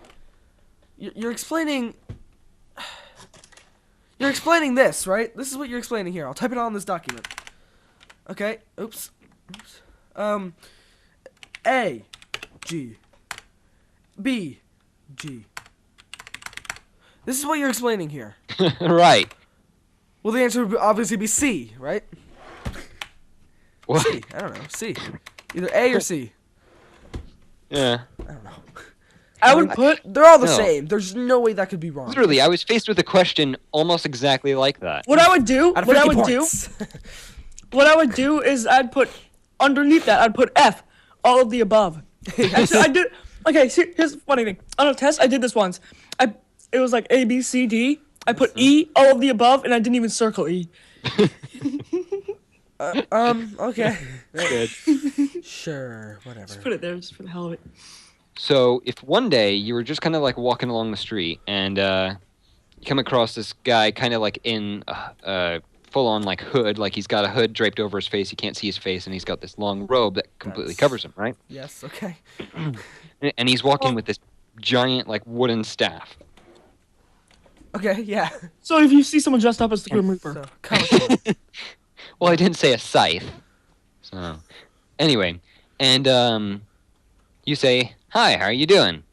You're explaining. You're explaining this, right? This is what you're explaining here. I'll type it on this document. Okay. Oops. A. G. B. G. This is what you're explaining here. Right. Well, the answer would obviously be C, right? What? C. I don't know. C. Either A or C. Yeah. I don't know. I would put. They're all the No. same. There's no way that could be wrong. Literally, I was faced with a question almost exactly like that. What I would do. Out of What I 50 would points. do. What I would do is I'd put underneath that. I'd put F. All of the above. Actually, I did. Okay. Here's the funny thing. On a test, I did this once. It was like A, B, C, D. I put E, all of the above, and I didn't even circle E. Okay. Good. Sure, whatever. Just put it there, just for the hell of it. So if one day you were just kind of like walking along the street and you come across this guy kind of like in a full-on like hood, like he's got a hood draped over his face, you can't see his face, and he's got this long robe that completely covers him, right? Yes, okay. And he's walking with this giant like wooden staff. Okay, yeah. So if you see someone dressed up as the Grim Reaper, So, comical. Well, I didn't say a scythe. So, anyway, and you say, "Hi, how are you doing?"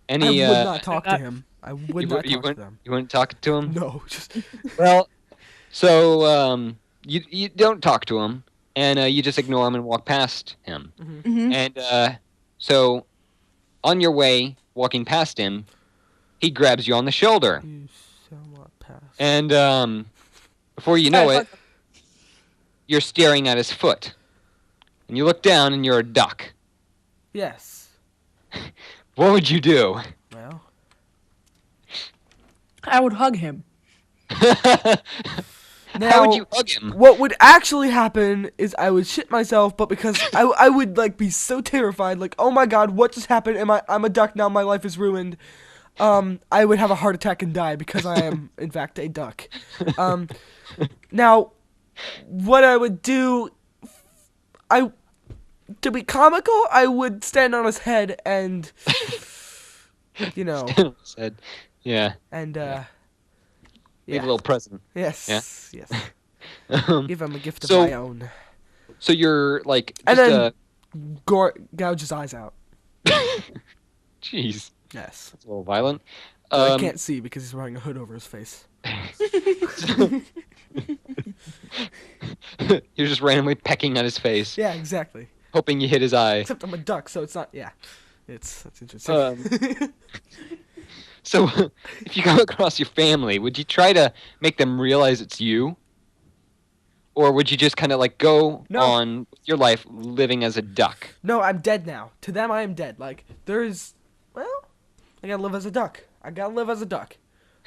And I he, would not talk to him. I would not talk to them. You wouldn't talk to him? No, just... Well, so you don't talk to him, and you just ignore him and walk past him. mm-hmm. And so, on your way, walking past him, he grabs you on the shoulder. You somewhat pass. And before you know it, you're staring at his foot. And you look down and you're a duck. Yes. What would you do? Well... I would hug him. Now, How would you hug him? what would actually happen is I would shit myself, but because I would like be so terrified, like, oh my god, what just happened? I'm a duck now, my life is ruined. I would have a heart attack and die because I am in fact a duck. Now, what I would do, to be comical, I would stand on his head and, you know, Said, yeah. and Leave a little present. Yes. Yeah? Yes. Give him a gift of So- my own. So you're like And just then- Gouge his eyes out. Jeez, Yes. that's a little violent. I can't see because he's wearing a hood over his face. You're just randomly pecking at his face, Yeah, exactly. hoping you hit his eye. Except I'm a duck, so it's not. Yeah, that's interesting. So, if you come across your family, would you try to make them realize it's you? Or would you just kind of like go No. on with your life living as a duck? No, I'm dead now. To them, I am dead. Like well, I gotta live as a duck. I gotta live as a duck.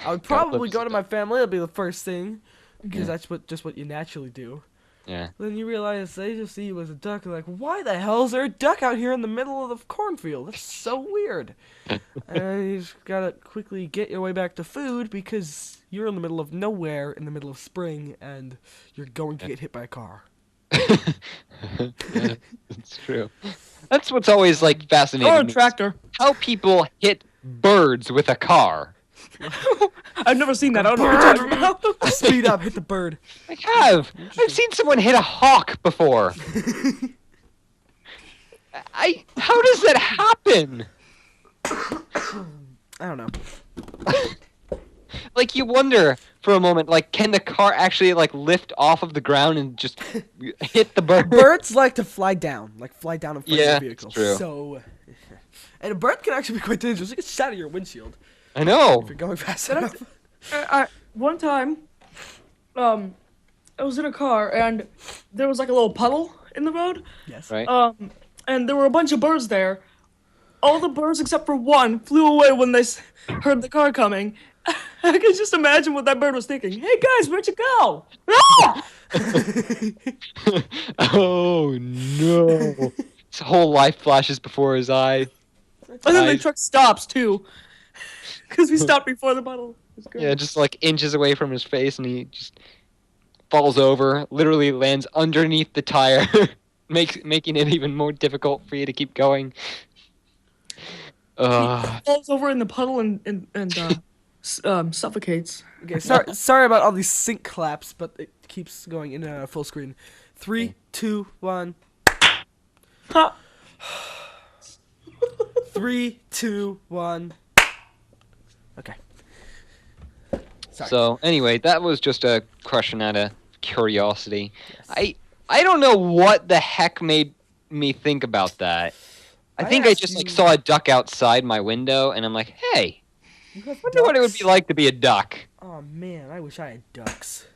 I would Gotta live probably as go a to my family. It'll be the first thing because Yeah. that's just what you naturally do. Yeah. Then you realize they just see you as a duck. And like, why the hell is there a duck out here in the middle of the cornfield? That's so weird. And you just gotta quickly get your way back to food because you're in the middle of nowhere in the middle of spring and you're going to get hit by a car. Yeah, it's true. That's what's always like fascinating. Or a me, tractor. How people hit birds with a car. I've never seen that. I don't know what you're talking about. Speed up, hit the bird. I have. I've seen someone hit a hawk before. How does that happen? I don't know. Like you wonder for a moment, like can the car actually like lift off of the ground and just hit the bird? Birds like to fly down in front of Yeah, the vehicle. it's true. So, and a bird can actually be quite dangerous. It can shatter your windshield I know. if you're going fast But enough. one time, I was in a car and there was like a little puddle in the road. Yes. Right. And there were a bunch of birds there. All the birds except for one flew away when they heard the car coming. I could just imagine what that bird was thinking. Hey guys, where'd you go? Ah! Oh no! His whole life flashes before his eye. And then the Eyes. truck stops too, because we stopped before the puddle. It was great. Yeah, just like inches away from his face, and he just falls over. Literally lands underneath the tire, making it even more difficult for you to keep going. He falls over in the puddle and suffocates. Okay, sorry about all these sync claps, but it keeps going in a full screen. 3, 2, 1. Ha! 3, 2, 1. Okay. Sorry. So anyway, that was just a question out of curiosity. I don't know what the heck made me think about that. I think I asked just like you- saw a duck outside my window, and I'm like, hey, You have wonder what it would ducks? be like to be a duck. Oh man, I wish I had ducks.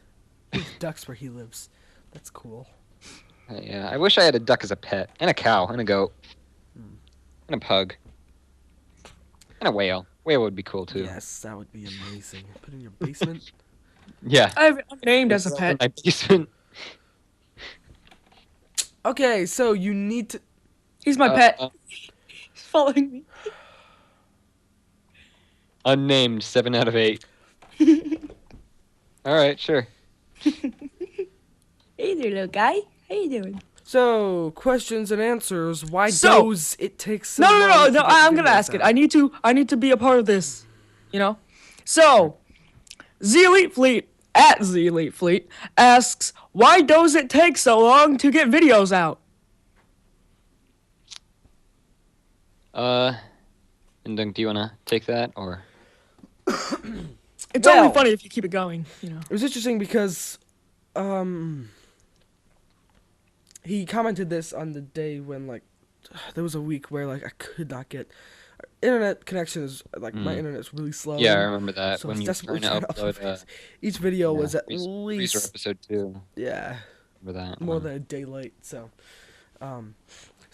There's ducks where he lives. That's cool. Yeah, I wish I had a duck as a pet, and a cow, and a goat, and a pug, and a whale. Whale would be cool too. Yes, that would be amazing. Put it in your basement. Yeah. I'm named as a In pet. my basement. Okay, so you need to. He's my pet. He's following me. Unnamed, 7 out of 8. All right, sure. Hey there, little guy. How you doing? So, questions and answers. Why So- does it take so No, long? no, no, to no. get I'm gonna videos ask it. out? I need to be a part of this. You know. So, Z Elite Fleet at Z Elite Fleet asks, why does it take so long to get videos out? Ndunk, do you wanna take that or? It's Well- only funny if you keep it going. You know. It was interesting because, he commented this on the day when, like, there was a week where, like, I could not get internet connection. Is like my internet's really slow. Yeah, I remember that So when I was you were desperately trying to trying upload. each video Yeah, was at Freezer least episode 2. yeah Remember that? more one. than a day late. So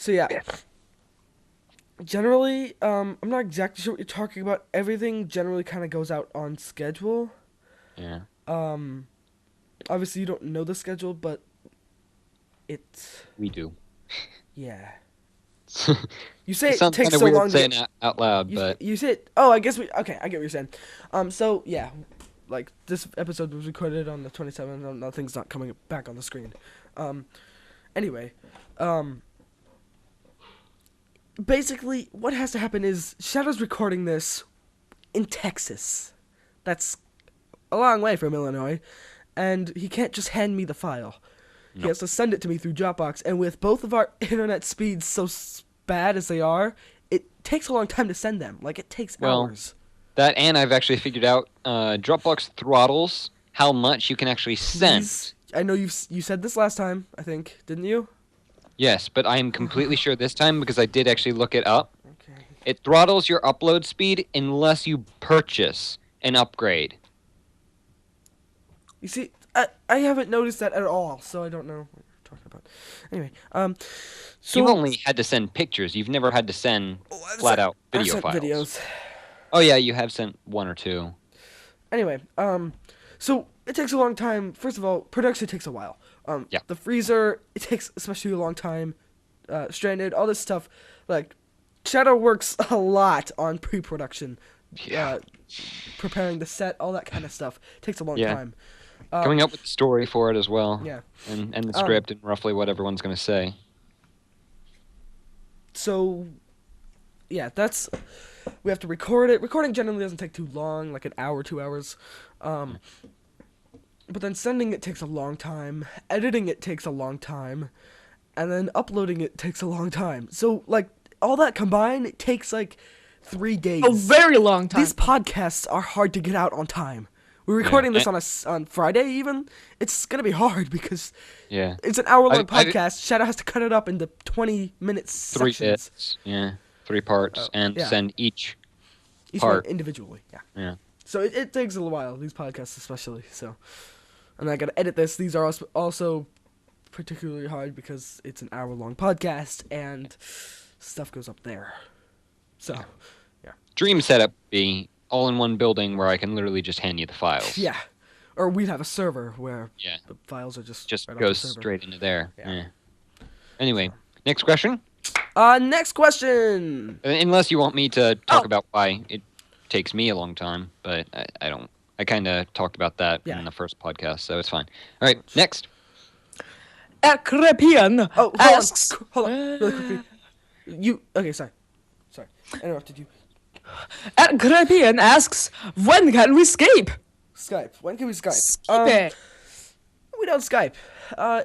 yeah. Generally, I'm not exactly sure what you're talking about. Everything generally kind of goes out on schedule. Yeah. Obviously you don't know the schedule, but it's We do. yeah. You say it sounds takes kind of so weird long to saying get, out loud, you, but you said, oh, I guess okay, I get what you're saying. So yeah, like this episode was recorded on the 27th, and nothing's not coming back on the screen. Anyway, basically what has to happen is Shadow's recording this in Texas. That's a long way from Illinois, and he can't just hand me the file. He Nope. has to send it to me through Dropbox, and with both of our internet speeds so bad as they are, it takes a long time to send them. Like, it takes Well, hours. that and I've actually figured out Dropbox throttles how much you can actually send. Please, I know you said this last time, I think, didn't you? Yes, but I am completely sure this time because I did actually look it up. Okay. It throttles your upload speed unless you purchase an upgrade. You see, I haven't noticed that at all, so I don't know what you're talking about. Anyway, so You've only had to send pictures. You've never had to send I've flat sent- out I've video sent files. videos. Oh yeah, you have sent 1 or 2. Anyway, so it takes a long time. First of all, production takes a while. Yeah. The freezer, it takes especially a long time. Stranded, all this stuff. Like, Shadow works a lot on pre-production. Yeah. Preparing the set, all that kind of stuff. Takes a long Yeah. time. Coming up with the story for it as well. Yeah. And the script and roughly what everyone's going to say. So, yeah, that's... We have to record it. Recording generally doesn't take too long, like an hour, 2 hours. But then sending it takes a long time. Editing it takes a long time. And then uploading it takes a long time. So, like, all that combined, it takes, like, 3 days. A very long time. These podcasts are hard to get out on time. We're recording this on Friday, even. It's going to be hard because Yeah. it's an hour-long I- podcast. Shadow has to cut it up into 20-minute 3 sections. bits. Yeah. 3 parts and yeah. send each Each part. one individually, yeah. Yeah. So it takes a little while, these podcasts especially. So, and I gotta edit this. These are also particularly hard because it's an hour-long podcast and stuff goes up there. So, Dream setup would be all in one building where I can literally just hand you the files. yeah. Or we'd have a server where Yeah. the files are just right off goes the server. straight into there. Yeah. Yeah. Anyway, next question. Next question. Unless you want me to talk Oh. about why it takes me a long time, but I don't. I kind of talked about that Yeah. in the first podcast, so it's fine. All right, next. Akrepian Oh, asks. hold on, really quickly. Okay, sorry, I interrupted you. Akrepian asks, when can we Skype? Skype. When can we Skype? Skype. We don't Skype.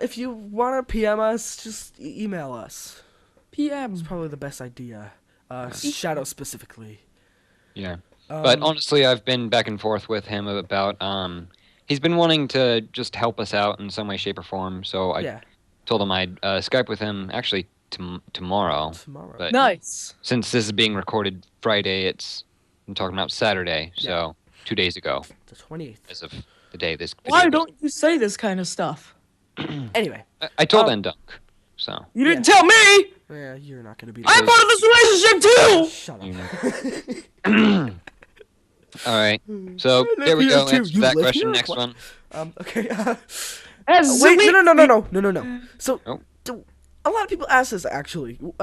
If you wanna PM us, just email us. PM. It's probably the best idea. Shadow specifically. Yeah. But Um, honestly, I've been back and forth with him about. He's been wanting to just help us out in some way, shape, or form. So I yeah, told him I'd Skype with him actually tomorrow. tomorrow. But Nice. since this is being recorded Friday, I'm talking about Saturday. So 2 days ago, The 28th. as of the day this. Why video don't you say this kind of stuff? Anyway, I told um, ndunk. So. You didn't tell me! yeah, you're not gonna be. I'm part of this relationship too! Shut You up. All right. So there we go. Answer that question. Next one. Okay. Wait, No. So, Oh. a lot of people ask us actually. Do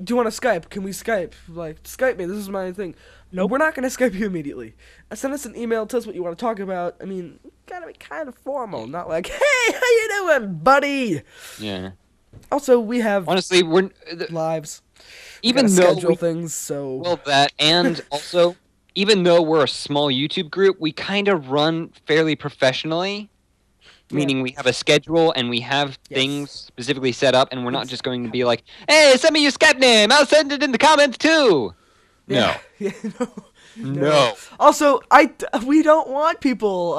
you want to Skype? Can we Skype? Like, Skype me. This is my thing. Nope. We're not gonna Skype you immediately. Send us an email. Tell us what you want to talk about. I mean, gotta be kind of formal, not like, "Hey, how you doing, buddy?" Yeah. Also, we have Honestly, we're lives. even Gotta though schedule we, things, so well that and also even though we're a small YouTube group, we kind of run fairly professionally. Yeah. Meaning we have a schedule and we have Yes. things specifically set up, and we're not just going to be like, "Hey, send me your Skype name. I'll send it in the comments too." yeah. No. Yeah, No. Also, we don't want people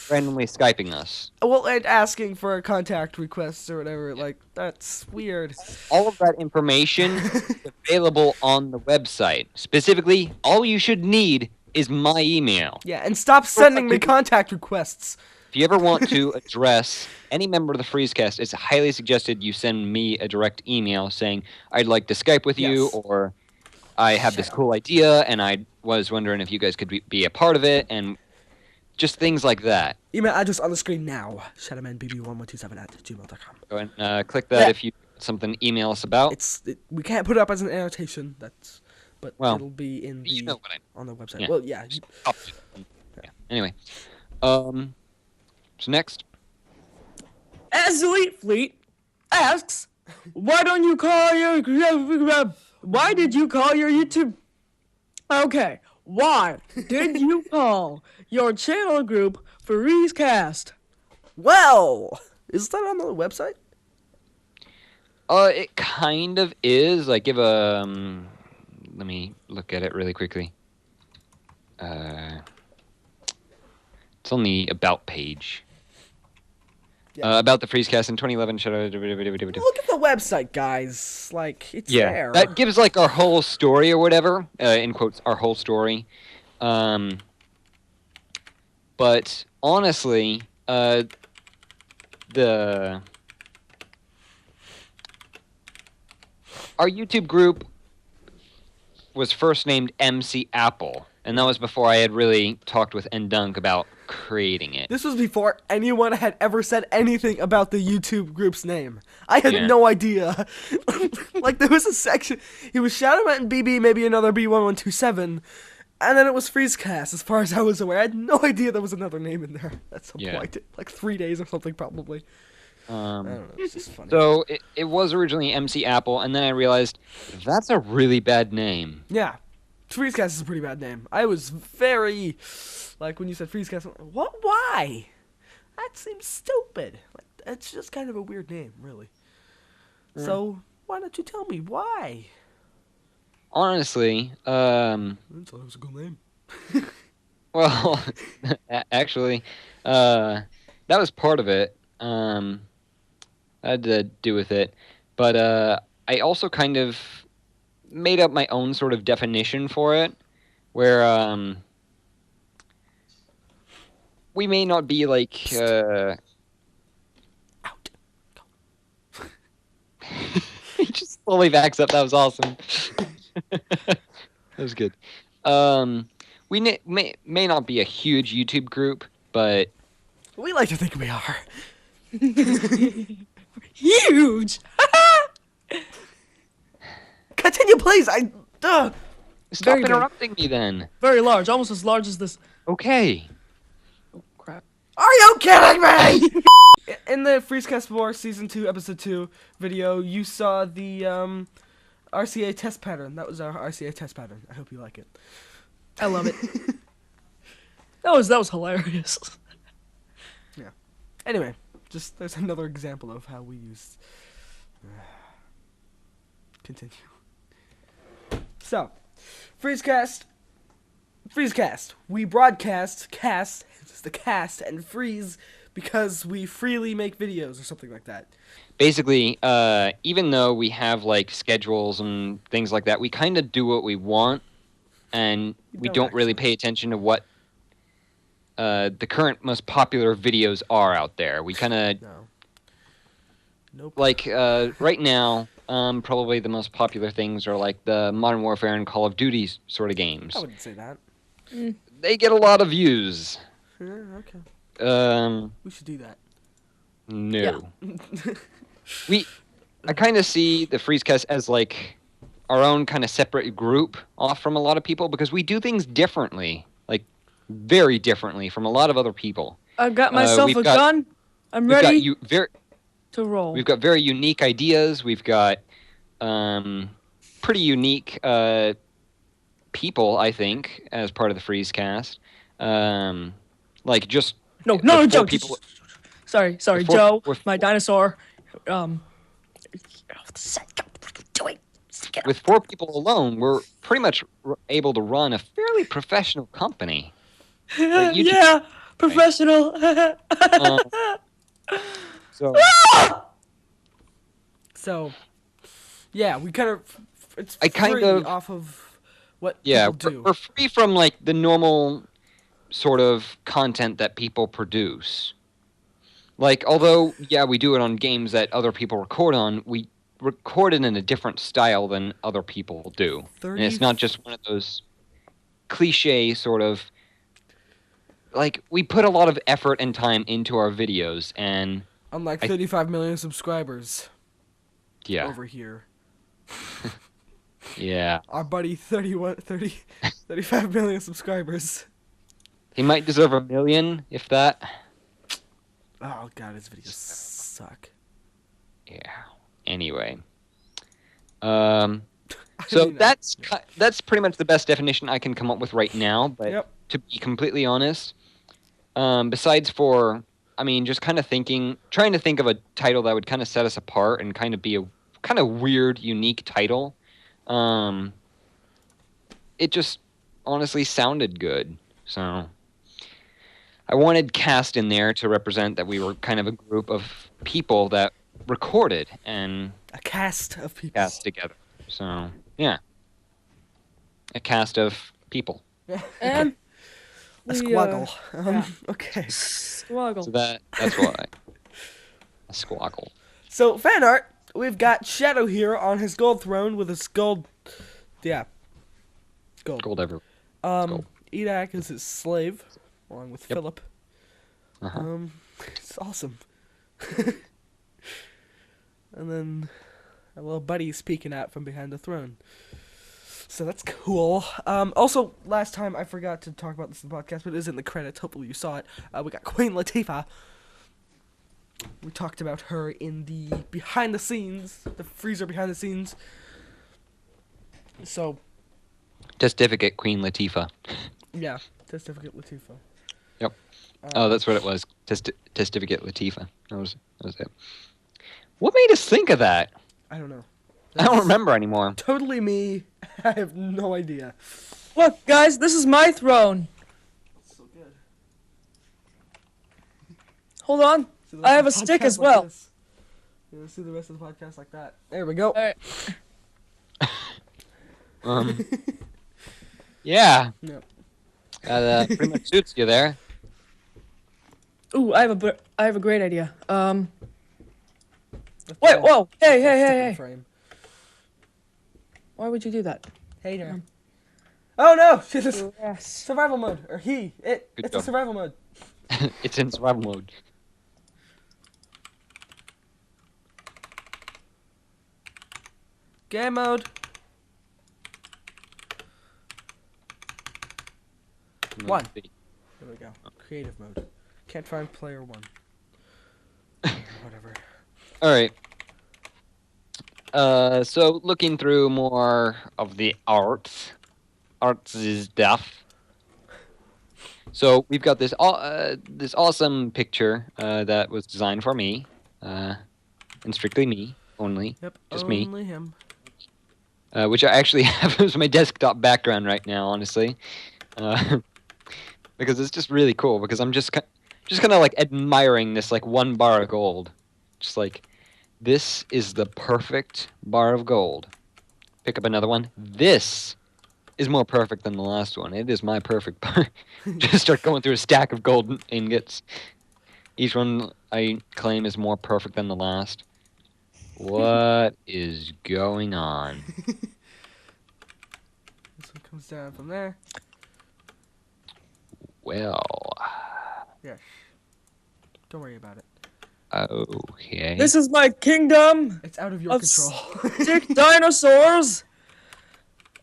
Randomly Skyping us. and asking for contact requests or whatever. Like, that's weird. All of that information is available on the website. Specifically, all you should need is my email. Yeah, and stop sending me contact requests. If you ever want to address any member of the Freescast, it's highly suggested you send me a direct email saying, "I'd like to Skype with you," Yes. or "I have this cool idea, and I was wondering if you guys could be a part of it," and just things like that. Email address on the screen now. shadowmanbb1127@gmail.com. Go and click that if you have something to email us about. We can't put it up as an annotation. But Well, it'll be in the you know what on the website. Yeah. Well, yeah. Yeah. Anyway, so next. As Elite Fleet asks, why did you call your YouTube? Okay, why did you call your channel group Freescast? Well, is that on the website? It kind of is. Like, give a. Let me look at it really quickly. It's on the About page. Yeah. About the Freescast in 2011. Look at the website, guys. Like, it's there. That gives like our whole story or whatever. In quotes, our whole story. But honestly, our YouTube group was first named MC Apple, and that was before I had really talked with ndunk about creating it. This was before anyone had ever said anything about the YouTube group's name. I had Yeah. no idea. Like, there was a section. He was Shadowman and BB, maybe another B1127, and then it was Freescast, as far as I was aware. I had no idea there was another name in there at some point. Like 3 days or something, probably. I don't know. It's just funny. So it was originally MC Apple, and then I realized that's a really bad name. Yeah. Freescast is a pretty bad name. I was very, like, when you said Freescast, I'm like, what? Why? That seems stupid. Like, it's just kind of a weird name, really. So, why don't you tell me why? Honestly, I thought it was a good name. well, actually, that was part of it. I had to do with it, but I also kind of made up my own sort of definition for it, where we may not be like Out. he just slowly backs up. That was awesome. That was good. We may not be a huge YouTube group, but We like to think we are. Huge! Continue, please. stop Very big. interrupting me then. Very large, almost as large as this. Okay. Oh, crap. Are you kidding me? In the Freescast War Season 2, Episode 2 video, you saw the RCA test pattern. That was our RCA test pattern. I hope you like it. I love it. That was hilarious. Yeah. Anyway, just there's another example of how we use. Continue. So, Freescast. We broadcast cast. It's the cast and freeze because we freely make videos or something like that. Basically, even though we have like schedules and things like that, we kind of do what we want, and we don't really pay attention to what the current most popular videos are out there. We kind of Nope. like right now. Probably the most popular things are like the Modern Warfare and Call of Duty sort of games. I wouldn't say that. they get a lot of views. Yeah, okay. We should do that. No. I kind of see the Freescast as like our own kind of separate group off from a lot of people because we do things differently, like very differently from a lot of other people. I've got myself a gun. I'm ready to roll. We've got very unique ideas. We've got pretty unique people, I think, as part of the Freescast. Like just no, Joe. People... Sorry, Joe. My dinosaur. With 4 people alone, we're pretty much able to run a fairly professional company. Yeah, professional. So, yeah, we kind of it's free off of what people do. We're free from like the normal sort of content that people produce. Like, although we do it on games that other people record on, we record it in a different style than other people do. And it's not just one of those cliche sort of... Like, we put a lot of effort and time into our videos, and... Unlike 35 million subscribers. Yeah. Over here. Yeah. Our buddy 35 million subscribers. He might deserve 1 million, if that. Oh, God, his videos suck. Yeah. Anyway. So that's pretty much the best definition I can come up with right now, but to be completely honest, besides for, I mean, just kind of trying to think of a title that would kind of set us apart and kind of be a kind of weird, unique title, it just honestly sounded good, so... I wanted cast in there to represent that we were kind of a group of people that recorded and... A cast of people. Cast together. So, yeah. A cast of people. And... a squaggle. Okay. Squaggle. So that's why. A squaggle. So, fan art. We've got Shadow here on his gold throne with his gold... Yeah. Gold. Gold everywhere. Edak is his slave. Along with Philip. Uh-huh. It's awesome. And then a little buddy's peeking out from behind the throne. So that's cool. Also, last time I forgot to talk about this in the podcast, but it is in the credits. Hopefully you saw it. We got Queen Latifah. We talked about her in the behind the scenes, the freezer behind the scenes. So. Testificate Queen Latifah. Yeah, Testificate Latifah. Yep. Oh, that's what it was. Testificate Latifah. That was it. What made us think of that? I don't know. I don't remember anymore. Totally me. I have no idea. Look, guys, this is my throne. So good. Hold on. I have a stick as well. Yeah, let's do the rest of the podcast like that. There we go. All right. Yeah. Yep. That pretty much suits you there. Ooh, I have a great idea. Wait, whoa, hey. Frame. Why would you do that? Hey there. Oh no! Yes. Survival mode, or it's a survival mode. It's in survival mode. Game mode. One. There we go. Creative mode. Can't find player 1. Whatever. Alright. So looking through more of the arts is stuff. So we've got this this awesome picture that was designed for me, and strictly me only. Yep, just only me. Only him. Which I actually have as my desktop background right now, honestly, because it's just really cool. Because I'm just kind of like admiring this like 1 bar of gold, just like. This is the perfect bar of gold. Pick up another one. This is more perfect than the last one. It is my perfect bar. Just start going through a stack of gold ingots. Each one I claim is more perfect than the last. What is going on? This one comes down from there. Well. Yes. Don't worry about it. Okay. This is my kingdom It's out of your of control. stick dinosaurs,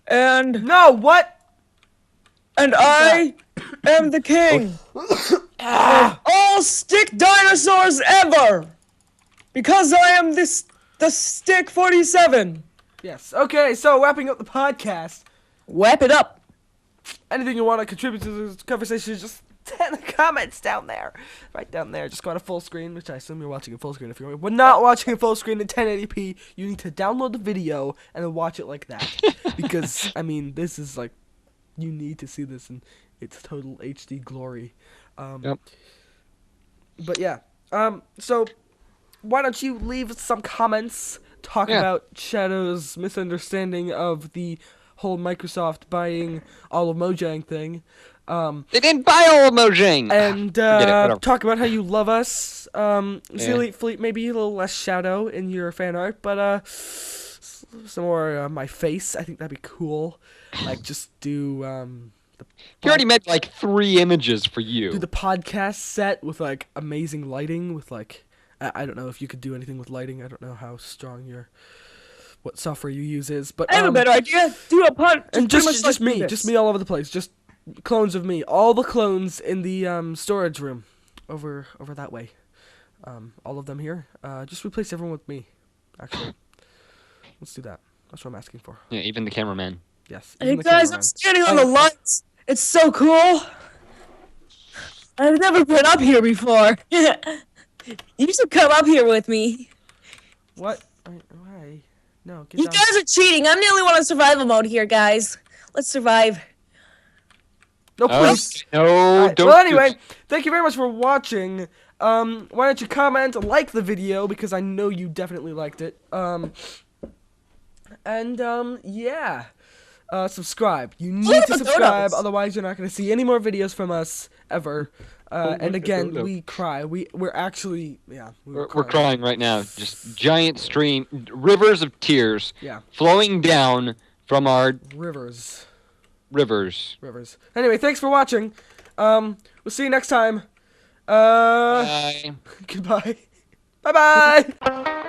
and No, what? I am the king of all stick dinosaurs ever, because I am the stick 47. Yes. Okay, so wrapping up the podcast. Wrap it up. Anything you want to contribute to this conversation, just in the comments down there. Right down there. Just go on a full screen, which I assume you're watching a full screen. If you're not watching a full screen in 1080p, you need to download the video and then watch it like that. Because, I mean, this is like, you need to see this in its total HD glory. Yep. But yeah. So, why don't you leave some comments, talk about Shadow's misunderstanding of the whole Microsoft buying all of Mojang thing. They didn't buy all of Mojang! And whatever. talk about how you love us. Elite Fleet, maybe a little less Shadow in your fan art, but some more my face. I think that'd be cool. Like, just do He already made like 3 images for you. do the podcast set with like amazing lighting. With like, I don't know if you could do anything with lighting. I don't know how strong what software you use is, but I have a better idea. Do a pod. and pretty much just like me, this. just me all over the place. Just clones of me, all the clones in the storage room, over that way. All of them here. Just replace everyone with me. Actually, let's do that. That's what I'm asking for. Yeah, even the cameraman. Yes. Hey even the guys, I'm cameraman. standing on the lights. It's so cool. I've never been up here before. You should come up here with me. What? Why? No. Get You down. guys are cheating. I'm the only one on survival mode here, guys. Let's survive. No, please. No, Alright, don't. well, anyway, thank you very much for watching. Why don't you comment, like the video, because I know you definitely liked it. Yeah. Subscribe. You need to subscribe, otherwise you're not going to see any more videos from us ever. And again, we cry. We're actually, yeah. We're crying right now. Just giant rivers of tears Yeah. flowing down from our Rivers. Anyway, thanks for watching. We'll see you next time. Bye. Goodbye. Bye-bye.